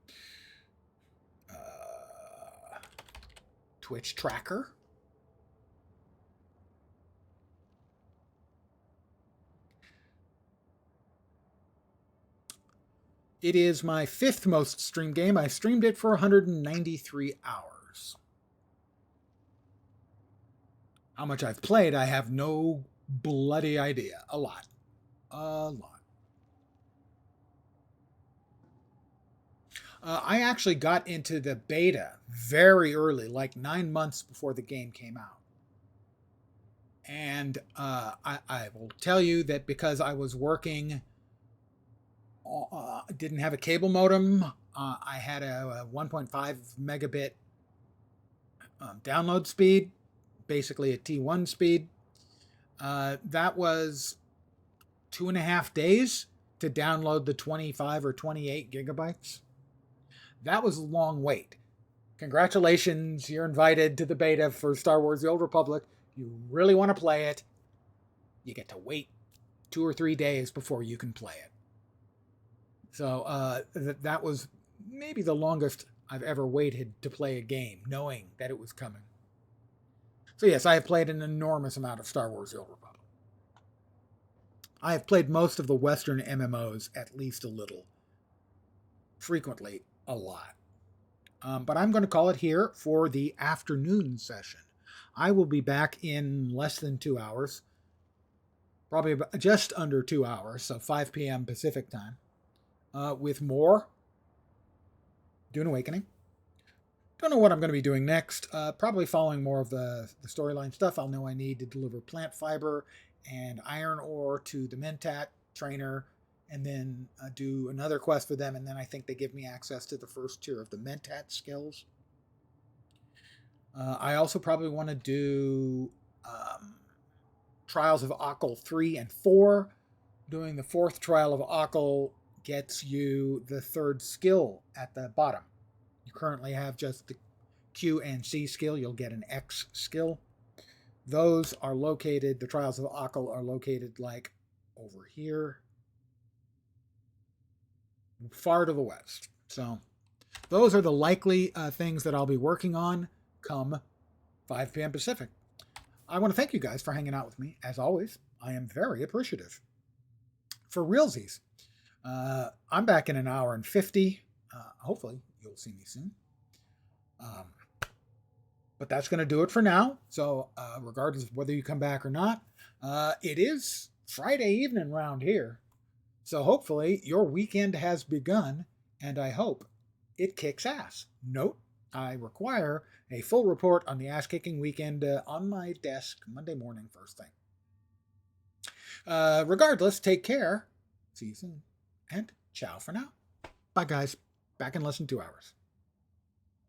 Speaker 1: Twitch tracker. It is my 5th most streamed game. I streamed it for 193 hours. How much I've played, I have no bloody idea. A lot. A lot. I actually got into the beta very early, like 9 months before the game came out. And I will tell you that because I was working, didn't have a cable modem, I had a 1.5 megabit download speed, basically a T1 speed. That was 2.5 days to download the 25 or 28 gigabytes. That was a long wait. Congratulations, you're invited to the beta for Star Wars The Old Republic. You really want to play it, you get to wait 2 or 3 days before you can play it. So that was maybe the longest I've ever waited to play a game, knowing that it was coming. So yes, I have played an enormous amount of Star Wars The Old Republic. I have played most of the Western MMOs at least a little. Frequently, a lot. But I'm going to call it here for the afternoon session. I will be back in less than 2 hours. Probably about just under 2 hours, so 5 p.m. Pacific time. With more Dune Awakening. Don't know what I'm going to be doing next. Probably following more of the storyline stuff. I'll know I need to deliver plant fiber and iron ore to the Mentat trainer, and then do another quest for them, and then I think they give me access to the first tier of the Mentat skills. I also probably want to do Trials of Okkel 3 and 4. Doing the fourth Trial of Okkel gets you the third skill at the bottom. You currently have just the Q and C skill. You'll get an X skill. Those are located, the Trials of Okkel are located like over here, far to the west. So those are the likely things that I'll be working on come 5 p.m. Pacific. I want to thank you guys for hanging out with me. As always, I am very appreciative. For realsies, I'm back in an hour and 50. Hopefully, you'll see me soon. But that's going to do it for now. So, regardless of whether you come back or not, it is Friday evening around here. So, hopefully, your weekend has begun, and I hope it kicks ass. Note, I require a full report on the ass-kicking weekend on my desk Monday morning, first thing. Regardless, take care. See you soon. And ciao for now. Bye, guys. Back in less than 2 hours.